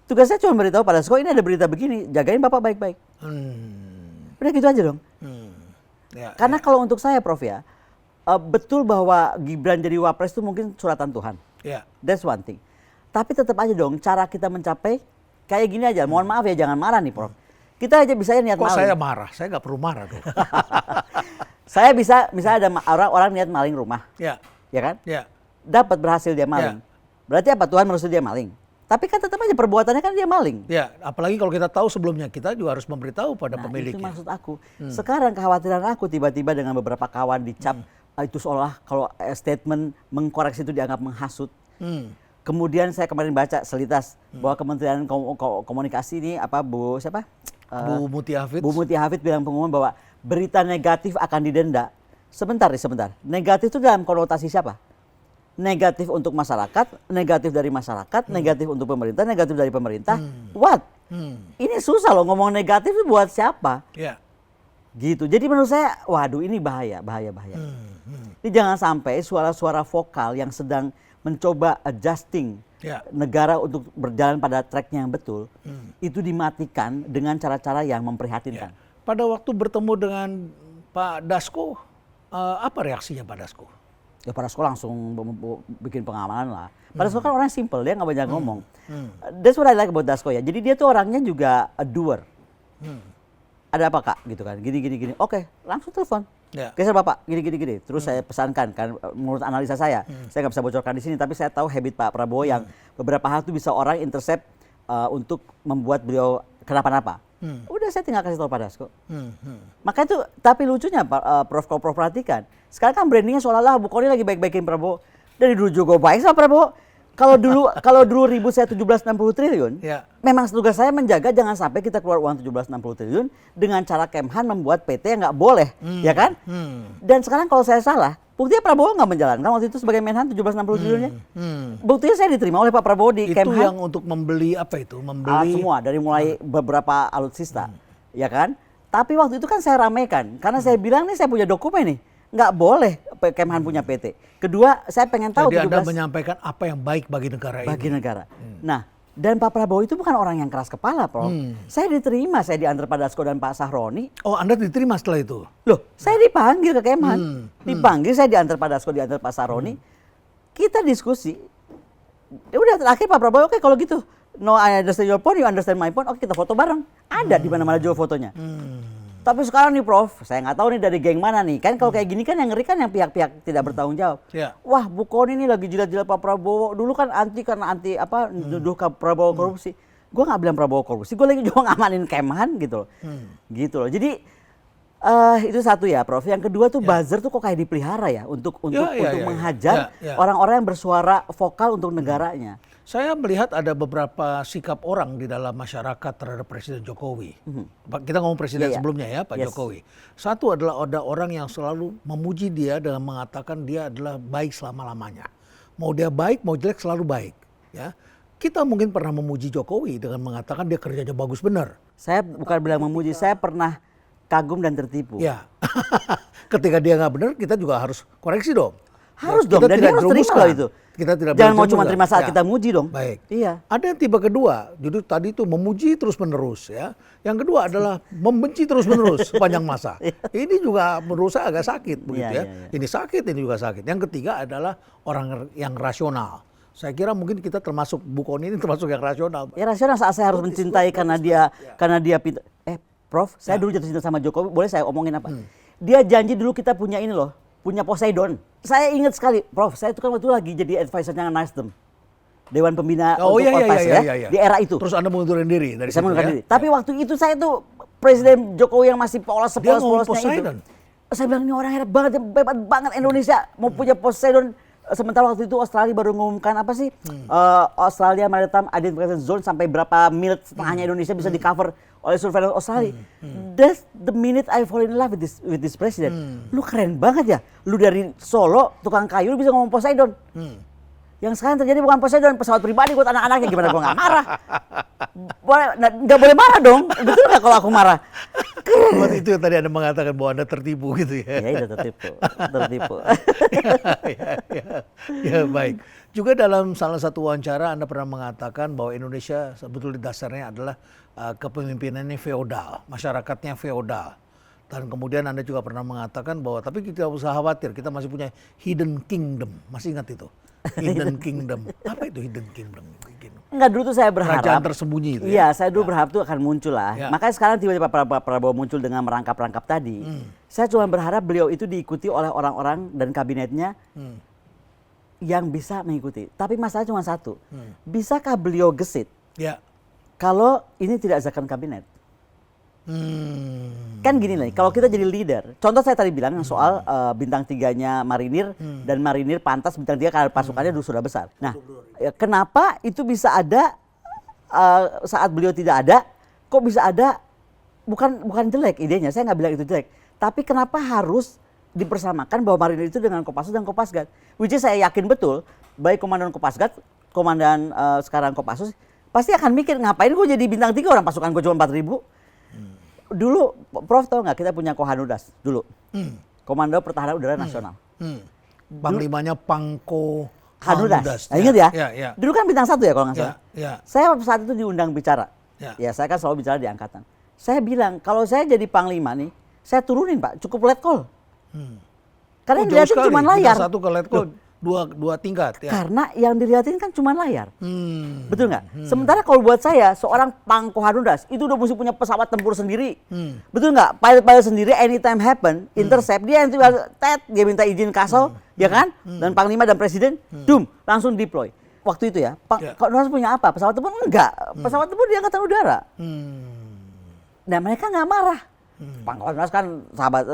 [SPEAKER 2] Tugas saya cuma beritahu pada Dasko, ini ada berita begini, jagain Bapak baik-baik. Udah gitu aja dong. Karena kalau untuk saya, Prof ya, betul bahwa Gibran jadi wapres itu mungkin suratan Tuhan. That's one thing. Tapi tetap aja dong, cara kita mencapai kayak gini aja. Mohon maaf ya, jangan marah nih, Prof. Kita aja bisa niat maling.
[SPEAKER 1] Kok saya marah? Saya nggak perlu marah dong.
[SPEAKER 2] Saya bisa, misalnya ada orang niat maling rumah. Ya kan? Dapat berhasil dia maling. Berarti apa? Tuhan menurut dia maling. Tapi kan tetap aja perbuatannya kan dia maling.
[SPEAKER 1] Ya, apalagi kalau kita tahu sebelumnya, kita juga harus memberitahu pada pemiliknya.
[SPEAKER 2] Itu maksud aku. Sekarang kekhawatiran aku tiba-tiba dengan beberapa kawan dicap itu seolah kalau statement mengkoreksi itu dianggap menghasut. Kemudian saya kemarin baca selitas bahwa Kementerian Komunikasi ini Bu
[SPEAKER 1] Mutia Hafid.
[SPEAKER 2] Bu Mutia Hafid bilang pengumuman bahwa berita negatif akan didenda. Sebentar. Negatif itu dalam konotasi siapa? Negatif untuk masyarakat, negatif dari masyarakat, negatif untuk pemerintah, negatif dari pemerintah. What? Ini susah loh ngomong negatif itu buat siapa?
[SPEAKER 1] Ya.
[SPEAKER 2] Gitu. Jadi menurut saya, waduh ini bahaya. Ini jangan sampai suara-suara vokal yang sedang mencoba adjusting negara untuk berjalan pada tracknya yang betul, itu dimatikan dengan cara-cara yang memprihatinkan.
[SPEAKER 1] Pada waktu bertemu dengan Pak Dasko, apa reaksinya Pak Dasko?
[SPEAKER 2] Ya Pak Dasko langsung bikin pengamanan lah. Pak Dasko kan orang simple, dia nggak banyak ngomong. That's what I like about Dasko ya. Jadi dia tuh orangnya juga a doer. Ada apa kak? Gitu kan, gini. Oke, langsung telepon. Geser bapak, gini. Terus saya pesankan kan, menurut analisa saya nggak bisa bocorkan di sini, tapi saya tahu habit Pak Prabowo yang beberapa hal tuh bisa orang intercept untuk membuat beliau kenapa-napa. Udah saya tinggal kasih tahu Pak Dasko. Makanya tuh, tapi lucunya Prof, kalau Prof perhatikan, sekarang kan brandingnya seolah-olah Bu Kony lagi baik-baikin Prabowo. Dari dulu juga baik sama Prabowo. Kalau dulu ribut saya 1760 triliun, memang tugas saya menjaga jangan sampai kita keluar uang 1760 triliun dengan cara Kemhan membuat PT yang nggak boleh, ya kan? Dan sekarang kalau saya salah, buktinya Prabowo nggak menjalankan waktu itu sebagai Menhan 1760 triliunnya. Buktinya saya diterima oleh Pak Prabowo di Kemhan.
[SPEAKER 1] Itu yang untuk membeli apa itu? Membeli
[SPEAKER 2] semua dari mulai beberapa alutsista, ya kan? Tapi waktu itu kan saya ramaikan karena saya bilang nih saya punya dokumen nih. Nggak boleh Kemhan punya PT. Kedua, saya pengen tahu.
[SPEAKER 1] Jadi Anda menyampaikan apa yang baik bagi negara ini.
[SPEAKER 2] Bagi negara. Nah, dan Pak Prabowo itu bukan orang yang keras kepala, Prof. Saya diterima, saya diantar Pak Dasko dan Pak Sahroni.
[SPEAKER 1] Oh, Anda diterima setelah itu?
[SPEAKER 2] Loh, saya dipanggil ke Kemhan. Dipanggil, saya diantar Pak Dasko, diantar Pak Sahroni. Kita diskusi. Ya udah, terakhir Pak Prabowo, oke kalau gitu. No, I understand your point, you understand my point. Oke, kita foto bareng. Ada di mana-mana juga fotonya. Tapi sekarang nih Prof, saya nggak tahu nih dari geng mana nih. Kan kalau kayak gini kan yang ngeri kan yang pihak-pihak tidak bertanggung jawab. Wah, Bu Kony ini lagi jilat-jilat Pak Prabowo. Dulu kan anti karena anti apa nuduh Prabowo korupsi. Gue nggak bilang Prabowo korupsi, gue lagi juga ngamanin Kemhan gitu loh. Gitu loh. Jadi itu satu ya Prof. Yang kedua tuh buzzer tuh kok kayak dipelihara ya untuk menghajar orang-orang yang bersuara vokal untuk negaranya.
[SPEAKER 1] Saya melihat ada beberapa sikap orang di dalam masyarakat terhadap Presiden Jokowi. Kita ngomong presiden sebelumnya ya, Pak Jokowi. Satu adalah ada orang yang selalu memuji dia dengan mengatakan dia adalah baik selama-lamanya. Mau dia baik, mau jelek selalu baik. Ya, kita mungkin pernah memuji Jokowi dengan mengatakan dia kerjanya bagus benar.
[SPEAKER 2] Saya bukan bilang memuji, saya pernah kagum dan tertipu.
[SPEAKER 1] Ya, ketika dia nggak benar, kita juga harus koreksi dong.
[SPEAKER 2] Harus dong, dan dia harus terima loh itu.
[SPEAKER 1] Kita tidak
[SPEAKER 2] jangan mau cuma terima saat kita muji dong.
[SPEAKER 1] Baik.
[SPEAKER 2] Iya.
[SPEAKER 1] Ada yang tipe kedua, jadi tadi itu memuji terus menerus ya. Yang kedua adalah membenci terus menerus sepanjang masa. Ini juga menurut saya agak sakit begitu ya. Ini sakit, ini juga sakit. Yang ketiga adalah orang yang rasional. Saya kira mungkin kita termasuk Bu Kony ini termasuk yang rasional.
[SPEAKER 2] Ya rasional saat saya harus mencintai karena dia pintar. Prof, saya dulu jatuh cinta sama Jokowi, boleh saya omongin apa? Dia janji dulu kita punya ini loh. Punya Poseidon. Saya ingat sekali, Prof, saya itu kan waktu lagi jadi advisernya Nasdem. Dewan Pembina untuk Ormas ya, di era itu.
[SPEAKER 1] Terus Anda mengundurkan diri dari situ ya?
[SPEAKER 2] Tapi waktu itu saya tuh Presiden Jokowi yang masih polos-polosnya itu. Saya bilang ini orang hebat banget Indonesia mau punya Poseidon. Sementara waktu itu Australia baru mengumumkan apa sih? Australia Maritime Identification Zone sampai berapa mil setengahnya Indonesia bisa di cover oleh surveillance Australia. That's the minute I fall in love with this president. Lu keren banget ya. Lu dari Solo tukang kayu lu bisa ngomong Poseidon. Yang sekarang terjadi bukan Poseidon, pesawat pribadi buat anak-anaknya. Gimana gua nggak marah? Nggak boleh marah dong. Betul nggak kalau aku marah?
[SPEAKER 1] Waktu itu yang tadi Anda mengatakan bahwa Anda tertipu gitu ya.
[SPEAKER 2] Ya itu tertipu.
[SPEAKER 1] Ya baik. Juga dalam salah satu wawancara Anda pernah mengatakan bahwa Indonesia sebetulnya dasarnya adalah kepemimpinannya feodal, masyarakatnya feodal. Dan kemudian Anda juga pernah mengatakan bahwa tapi kita tidak usah khawatir, kita masih punya hidden kingdom. Masih ingat itu? Hidden kingdom. Apa itu hidden kingdom?
[SPEAKER 2] Enggak, dulu tuh saya berharap.
[SPEAKER 1] Kerajaan tersembunyi itu.
[SPEAKER 2] Iya, saya dulu berharap itu akan muncul lah. Makanya sekarang tiba-tiba Pak Prabowo muncul dengan merangkap-rangkap tadi. Saya cuma berharap beliau itu diikuti oleh orang-orang dan kabinetnya yang bisa mengikuti. Tapi masalahnya cuma satu. Bisakah beliau gesit?
[SPEAKER 1] Ya.
[SPEAKER 2] Kalau ini tidak zakan kabinet. Kan gini nih, kalau kita jadi leader, contoh saya tadi bilang yang soal bintang 3-nya Marinir dan Marinir pantas bintang 3 karena pasukannya dulu sudah besar. Nah, kenapa itu bisa ada saat beliau tidak ada, kok bisa ada? Bukan jelek idenya, saya nggak bilang itu jelek. Tapi kenapa harus dipersamakan bahwa marinir itu dengan Kopassus dan Kopasgat. Which is saya yakin betul, baik komandan Kopasgat, komandan sekarang Kopassus, pasti akan mikir ngapain gue jadi bintang 3 orang pasukan gue cuma 4.000. Dulu, Prof tahu nggak kita punya Kohanudas dulu, Komando Pertahanan Udara Nasional.
[SPEAKER 1] Panglimanya Pangko
[SPEAKER 2] Hanudas. Nah, ingat ya?
[SPEAKER 1] Ya.
[SPEAKER 2] Dulu kan bintang 1 ya kalau nggak salah.
[SPEAKER 1] Ya.
[SPEAKER 2] Saya saat itu diundang bicara.
[SPEAKER 1] Ya.
[SPEAKER 2] Saya kan selalu bicara di angkatan. Saya bilang kalau saya jadi panglima nih, saya turunin Pak, cukup letkol. Karena yang dilihatin cuma layar.
[SPEAKER 1] Bintang 1 ke letkol dua tingkat. Ya.
[SPEAKER 2] Karena yang dilihatin kan cuma layar. Betul nggak? Sementara kalau buat saya, seorang Pangko Hanudas itu udah mesti punya pesawat tempur sendiri. Betul nggak? Pilot-pilot sendiri anytime happen, intercept, dia yang dia minta izin Kasau, ya kan? Dan Panglima dan Presiden, langsung deploy. Waktu itu ya, Pak Hanudas punya apa? Pesawat tempur? Enggak. Pesawat tempur di Angkatan Udara. Nah mereka nggak marah. Pangko Hanudas kan sahabat,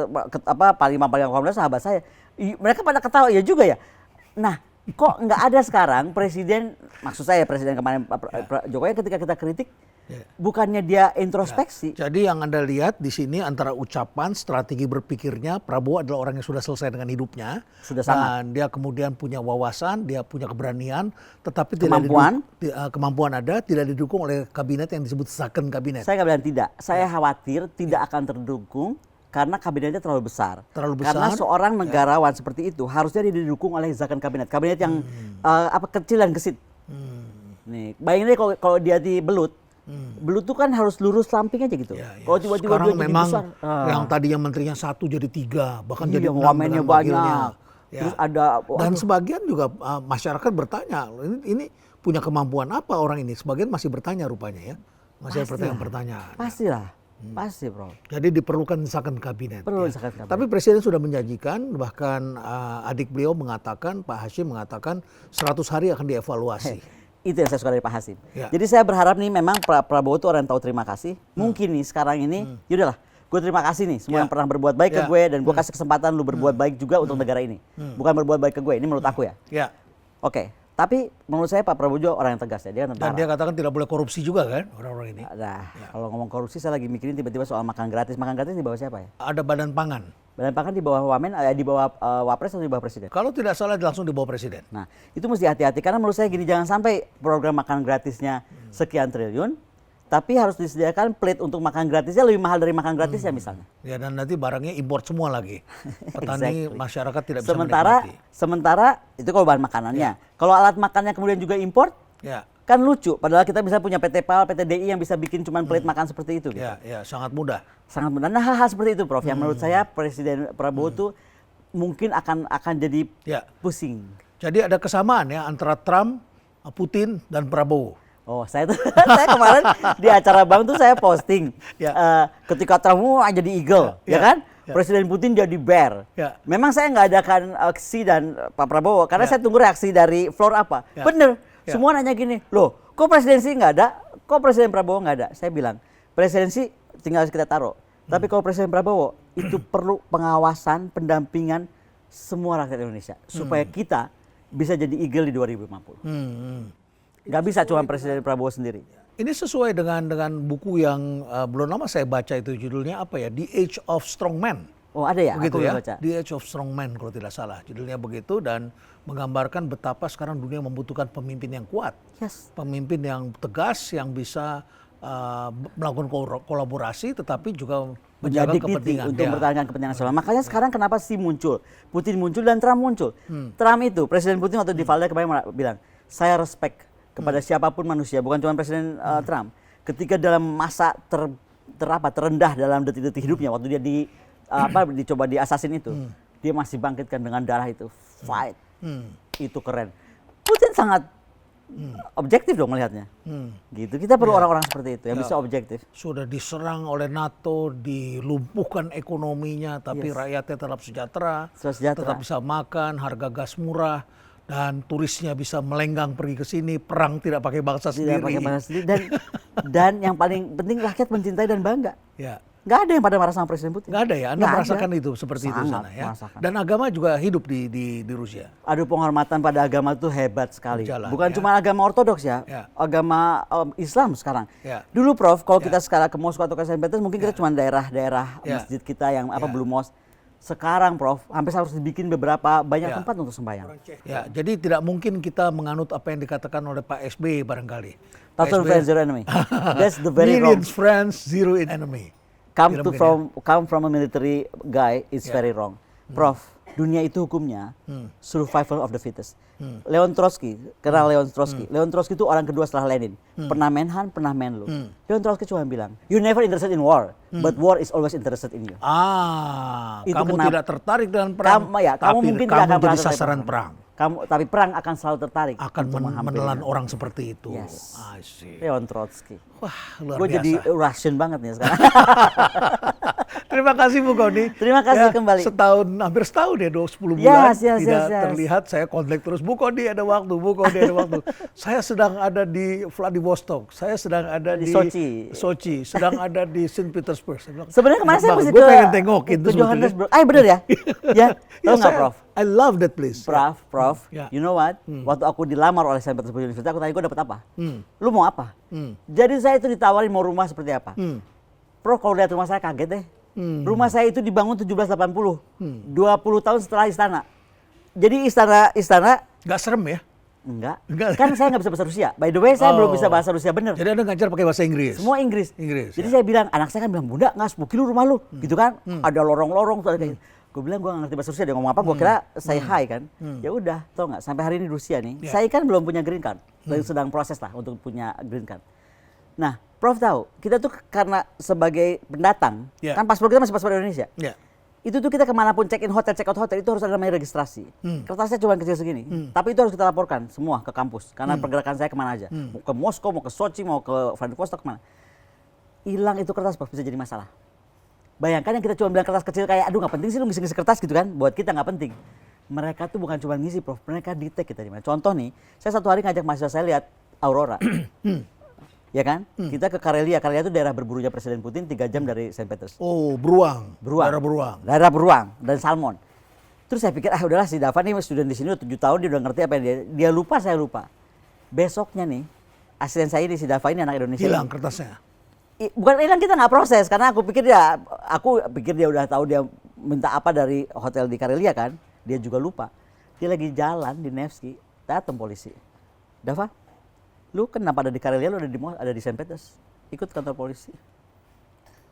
[SPEAKER 2] Panglima Hanudas sahabat saya. Mereka pada ketawa, ya juga ya. Nah, kok nggak ada sekarang presiden, maksud saya presiden kemarin Jokowi ketika kita kritik, bukannya dia introspeksi.
[SPEAKER 1] Jadi yang Anda lihat di sini antara ucapan, strategi berpikirnya, Prabowo adalah orang yang sudah selesai dengan hidupnya.
[SPEAKER 2] Sudah sangat.
[SPEAKER 1] Dan dia kemudian punya wawasan, dia punya keberanian, tetapi kemampuan ada, tidak didukung oleh kabinet yang disebut second kabinet.
[SPEAKER 2] Saya nggak bilang tidak, saya khawatir tidak akan terdukung. Karena kabinetnya terlalu besar. Karena seorang negarawan seperti itu harusnya dia didukung oleh second kabinet. Kabinet yang kecil dan gesit. Nih, bayangin deh kalau dia dibelut. Belut tuh kan harus lurus samping aja gitu. Kalau tiba-tiba dia jadi
[SPEAKER 1] memang
[SPEAKER 2] besar.
[SPEAKER 1] Yang tadinya menterinya 1 jadi 3, bahkan jadi 6
[SPEAKER 2] wamennya banyak. Terus ada
[SPEAKER 1] dan sebagian juga masyarakat bertanya, ini punya kemampuan apa orang ini? Sebagian masih bertanya rupanya ya. Masih bertanya-pertanyaan.
[SPEAKER 2] Pastilah. Pasti, Bro.
[SPEAKER 1] Jadi diperlukan second kabinet.
[SPEAKER 2] Second kabinet.
[SPEAKER 1] Tapi Presiden sudah menjanjikan, bahkan adik beliau mengatakan, Pak Hasyim mengatakan 100 hari akan dievaluasi.
[SPEAKER 2] Itu yang saya suka dari Pak Hasyim. Jadi saya berharap nih memang Prabowo itu orang yang tahu terima kasih. Mungkin nih sekarang ini, yaudahlah, gue terima kasih nih semua yang pernah berbuat baik ke gue dan gue kasih kesempatan lu berbuat baik juga untuk negara ini. Bukan berbuat baik ke gue, ini menurut aku ya. Oke. Tapi menurut saya Pak Prabowo juga orang yang tegas ya, dia tentara.
[SPEAKER 1] Dan dia katakan tidak boleh korupsi juga kan orang-orang ini.
[SPEAKER 2] Nah, kalau ngomong korupsi saya lagi mikirin tiba-tiba soal makan gratis. Makan gratis di bawah siapa ya?
[SPEAKER 1] Ada Badan Pangan.
[SPEAKER 2] Badan Pangan di bawah Wamen, di bawah Wapres atau di bawah Presiden?
[SPEAKER 1] Kalau tidak salah langsung di bawah Presiden.
[SPEAKER 2] Nah, itu mesti hati-hati karena menurut saya gini, jangan sampai program makan gratisnya sekian triliun, tapi harus disediakan plate untuk makan gratisnya lebih mahal dari makan gratisnya misalnya. Ya,
[SPEAKER 1] dan nanti barangnya import semua lagi. Petani masyarakat tidak bisa menikmati.
[SPEAKER 2] Sementara itu kalau bahan makanannya. Kalau alat makannya kemudian juga import, kan lucu. Padahal kita bisa punya PT PAL, PT DI yang bisa bikin cuma plate makan seperti itu. Gitu.
[SPEAKER 1] Ya, sangat mudah.
[SPEAKER 2] Sangat mudah. Nah, hal-hal seperti itu, Prof. Yang menurut saya Presiden Prabowo tuh mungkin akan jadi pusing.
[SPEAKER 1] Jadi ada kesamaan ya antara Trump, Putin, dan Prabowo.
[SPEAKER 2] Oh, saya kemarin di acara Bang tuh saya posting ketika Trump jadi eagle, ya kan? Presiden Putin jadi bear. Memang saya nggak adakan aksi dan Pak Prabowo karena saya tunggu reaksi dari floor apa. Bener, semua nanya gini, loh, kok presidensi nggak ada? Kok Presiden Prabowo nggak ada? Saya bilang, presidensi tinggal kita taruh. Tapi kalau Presiden Prabowo itu perlu pengawasan, pendampingan semua rakyat Indonesia supaya kita bisa jadi eagle di 2050. Nggak bisa cuma Presiden Prabowo sendiri.
[SPEAKER 1] Ini sesuai dengan buku yang belum lama saya baca, itu judulnya apa ya? The Age of Strong Man.
[SPEAKER 2] Oh, ada ya?
[SPEAKER 1] Begitu
[SPEAKER 2] aku
[SPEAKER 1] ya?
[SPEAKER 2] baca.
[SPEAKER 1] The Age of Strong Man kalau tidak salah. Judulnya begitu dan menggambarkan betapa sekarang dunia membutuhkan pemimpin yang kuat. Pemimpin yang tegas, yang bisa melakukan kolaborasi tetapi juga menjaga kepentingan.
[SPEAKER 2] Untuk mempertahankan kepentingan nasional. Makanya sekarang kenapa sih muncul? Putin muncul dan Trump muncul. Trump itu, Presiden Putin waktu di Valda kemarin bilang, saya respect kepada siapapun manusia, bukan cuma Presiden Trump. Ketika dalam masa terendah dalam detik-detik hidupnya, waktu dia dicoba diasasin itu, dia masih bangkitkan dengan darah itu, fight, itu keren. Putin sangat objektif dong melihatnya, gitu. Kita perlu orang-orang seperti itu yang bisa objektif.
[SPEAKER 1] Sudah diserang oleh NATO, dilumpuhkan ekonominya, tapi rakyatnya tetap sejahtera, tetap bisa makan, harga gas murah. Dan turisnya bisa melenggang pergi ke sini, perang tidak pakai bangsa sendiri. Dan yang paling penting rakyat mencintai dan bangga. Nggak ada yang pada marah sama Presiden Putin. Nggak ada ya, Anda merasakan itu seperti itu sana ya. Dan agama juga hidup di Rusia.
[SPEAKER 2] Aduh, penghormatan pada agama itu hebat sekali. Bukan cuma agama Ortodoks ya, agama Islam sekarang. Dulu Prof, kalau kita sekarang ke Moskow atau ke Saint Petersburg, mungkin kita cuma daerah-daerah masjid kita yang belum mos. Sekarang Prof, hampir harus dibikin beberapa banyak
[SPEAKER 1] Ya.
[SPEAKER 2] tempat untuk sembahyang.
[SPEAKER 1] Ya, jadi tidak mungkin kita menganut apa yang dikatakan oleh Pak SBY barangkali. Pak
[SPEAKER 2] Thousand
[SPEAKER 1] SBY,
[SPEAKER 2] friends, zero enemy. That's the very wrong.
[SPEAKER 1] millions friends, zero enemy. Tidak mungkin,
[SPEAKER 2] Come from a military guy, it's very wrong. Prof, dunia itu hukumnya survival of the fittest. Leon Trotsky, kenal Leon Trotsky. Leon Trotsky itu orang kedua setelah Lenin. Pernah Menhan, pernah Menlu. Leon Trotsky cuma bilang, you never interested in war, but war is always interested in you. Itu
[SPEAKER 1] kamu
[SPEAKER 2] kenapa-
[SPEAKER 1] tidak tertarik dengan perang,
[SPEAKER 2] kamu
[SPEAKER 1] tapi
[SPEAKER 2] mungkin tidak
[SPEAKER 1] kamu
[SPEAKER 2] akan
[SPEAKER 1] jadi
[SPEAKER 2] pernah tertarik
[SPEAKER 1] sasaran
[SPEAKER 2] perang.
[SPEAKER 1] perang.
[SPEAKER 2] Tapi perang akan selalu tertarik.
[SPEAKER 1] Akan
[SPEAKER 2] untuk menghampiri.
[SPEAKER 1] menelan orang seperti itu.
[SPEAKER 2] Yes.
[SPEAKER 1] I see.
[SPEAKER 2] Leon Trotsky.
[SPEAKER 1] Wah, luar
[SPEAKER 2] Gue
[SPEAKER 1] biasa.
[SPEAKER 2] jadi Russian banget nih sekarang.
[SPEAKER 1] Terima kasih Bu Koni.
[SPEAKER 2] Terima kasih kembali.
[SPEAKER 1] Hampir setahun ya, 10 bulan
[SPEAKER 2] Yes.
[SPEAKER 1] tidak terlihat. Saya kontak terus, Bu Koni ada waktu, Bu Koni ada waktu. Saya sedang ada di Vladivostok, saya sedang ada
[SPEAKER 2] Di
[SPEAKER 1] di Sochi, sedang ada di Saint Petersburg. Saya bilang,
[SPEAKER 2] Sebenarnya kemarin saya mesti
[SPEAKER 1] gue pengen tengokin
[SPEAKER 2] ke
[SPEAKER 1] tuh sebetulnya.
[SPEAKER 2] Johannesburg. Bener ya? Ya, tahu nggak Prof?
[SPEAKER 1] I love that place.
[SPEAKER 2] Prof,
[SPEAKER 1] Ya.
[SPEAKER 2] you know what? Waktu aku dilamar oleh Saint Petersburg University, aku tanya gue dapat apa? Lu mau apa? Jadi saya itu ditawarin mau rumah seperti apa? Prof, kalau lihat rumah saya kaget deh. Rumah saya itu dibangun 1780, 20 tahun setelah istana. Jadi istana
[SPEAKER 1] Gak serem ya?
[SPEAKER 2] enggak.
[SPEAKER 1] Enggak.
[SPEAKER 2] Kan saya nggak bisa bahasa Rusia. By the way, saya belum bisa bahasa Rusia bener.
[SPEAKER 1] Jadi Anda ngajar pakai bahasa Inggris?
[SPEAKER 2] Semua Inggris. Jadi
[SPEAKER 1] ya.
[SPEAKER 2] saya bilang, anak saya kan bilang, Bunda, nggak 10 kilo rumah lu, gitu kan? Ada lorong-lorong tuh, ada kayak gitu. Gue bilang gue nggak ngerti bahasa Rusia, dia ngomong apa? Gue kira say hi kan. Ya udah, tau nggak? Sampai hari ini di Rusia nih, saya kan belum punya green card, sedang proses lah untuk punya green card. Nah, Prof tahu, kita tuh karena sebagai pendatang,
[SPEAKER 1] Ya.
[SPEAKER 2] kan paspor kita masih paspor Indonesia.
[SPEAKER 1] Ya.
[SPEAKER 2] Itu tuh kita kemanapun check in hotel, check out hotel itu harus ada namanya registrasi. Kertasnya cuma kecil segini, tapi itu harus kita laporkan semua ke kampus karena pergerakan saya kemana aja, mau ke Moskow, mau ke Sochi, mau ke Vladivostok kemana. Hilang itu kertas Prof, bisa jadi masalah. Bayangkan yang kita cuma bilang kertas kecil kayak, aduh nggak penting sih lu ngisi-ngisi kertas gitu kan, buat kita nggak penting. Mereka tuh bukan cuma ngisi Prof, mereka detect kita di mana. Contoh nih, saya satu hari ngajak mahasiswa saya lihat aurora. Ya kan? Kita ke Karelia itu daerah berburunya Presiden Putin 3 jam dari Saint Petersburg.
[SPEAKER 1] Oh, beruang.
[SPEAKER 2] Daerah beruang dan salmon. Terus saya pikir, udahlah si Dava nih student di sini udah 7 tahun, dia udah ngerti apa yang dia lupa, saya lupa. Besoknya nih, asisten saya ini si Dava ini anak Indonesia.
[SPEAKER 1] Hilang
[SPEAKER 2] ini.
[SPEAKER 1] kertasnya.
[SPEAKER 2] Bukan hilang, kita nggak proses karena aku pikir dia udah tahu dia minta apa dari hotel di Karelia kan. Dia juga lupa. Dia lagi jalan di Nevsky, datang polisi. Dava, lu kenapa ada di Karelia, lu ada di Saint Peters, ikut kantor polisi.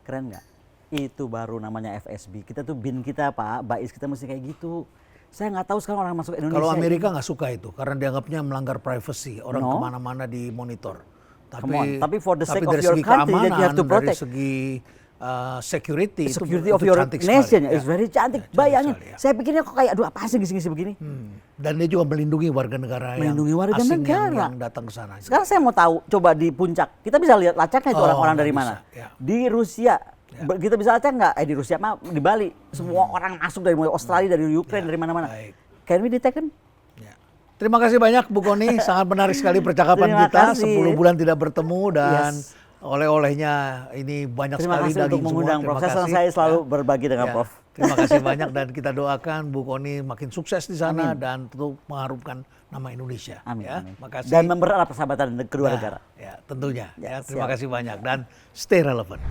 [SPEAKER 2] Keren nggak? Itu baru namanya FSB. Kita tuh bin kita Pak, Bais kita mesti kayak gitu. Saya nggak tahu sekarang orang masuk Indonesia.
[SPEAKER 1] Kalau Amerika nggak suka itu karena dianggapnya melanggar privacy, orang kemana-mana dimonitor.
[SPEAKER 2] Tapi for the sake of
[SPEAKER 1] dari
[SPEAKER 2] your
[SPEAKER 1] segi
[SPEAKER 2] country that you have to
[SPEAKER 1] keamanan,
[SPEAKER 2] protect.
[SPEAKER 1] dari segi security
[SPEAKER 2] Security
[SPEAKER 1] itu
[SPEAKER 2] of your
[SPEAKER 1] cantik
[SPEAKER 2] nation
[SPEAKER 1] sekali.
[SPEAKER 2] is very cantik.
[SPEAKER 1] Ya,
[SPEAKER 2] Bayangin,
[SPEAKER 1] sekali, ya.
[SPEAKER 2] saya pikirnya kok kayak aduh apa sih ngisi-ngisi begini.
[SPEAKER 1] Dan dia juga melindungi warga negara
[SPEAKER 2] Melindungi warga
[SPEAKER 1] asing
[SPEAKER 2] negara.
[SPEAKER 1] yang datang ke sana.
[SPEAKER 2] Sekarang saya mau tahu, coba di puncak, kita bisa lihat lacaknya itu orang-orang dari
[SPEAKER 1] bisa,
[SPEAKER 2] mana.
[SPEAKER 1] ya.
[SPEAKER 2] Di Rusia, kita bisa lacak nggak? Di Rusia mah di Bali, semua orang masuk dari mulai Australia, dari Ukraine, dari mana-mana.
[SPEAKER 1] baik.
[SPEAKER 2] Can we detect them?
[SPEAKER 1] Ya. Terima kasih banyak Bu Koni, sangat menarik sekali percakapan
[SPEAKER 2] Terima
[SPEAKER 1] kita.
[SPEAKER 2] kasih.
[SPEAKER 1] 10 bulan tidak bertemu dan
[SPEAKER 2] Yes.
[SPEAKER 1] oleh-olehnya ini banyak
[SPEAKER 2] Terima
[SPEAKER 1] sekali
[SPEAKER 2] kasih
[SPEAKER 1] daging
[SPEAKER 2] untuk mengundang
[SPEAKER 1] semua.
[SPEAKER 2] Prof.
[SPEAKER 1] Terima kasih.
[SPEAKER 2] Saya selalu
[SPEAKER 1] Ya.
[SPEAKER 2] berbagi dengan
[SPEAKER 1] Ya,
[SPEAKER 2] Prof.
[SPEAKER 1] Terima kasih banyak dan kita doakan Bu Koni makin sukses di sana dan tentu mengharumkan nama Indonesia.
[SPEAKER 2] Amin.
[SPEAKER 1] Ya,
[SPEAKER 2] Amin.
[SPEAKER 1] makasih.
[SPEAKER 2] Dan mempererat persahabatan kedua negara.
[SPEAKER 1] Ya, tentunya.
[SPEAKER 2] Ya,
[SPEAKER 1] Ya, terima
[SPEAKER 2] siap.
[SPEAKER 1] kasih banyak dan stay relevant.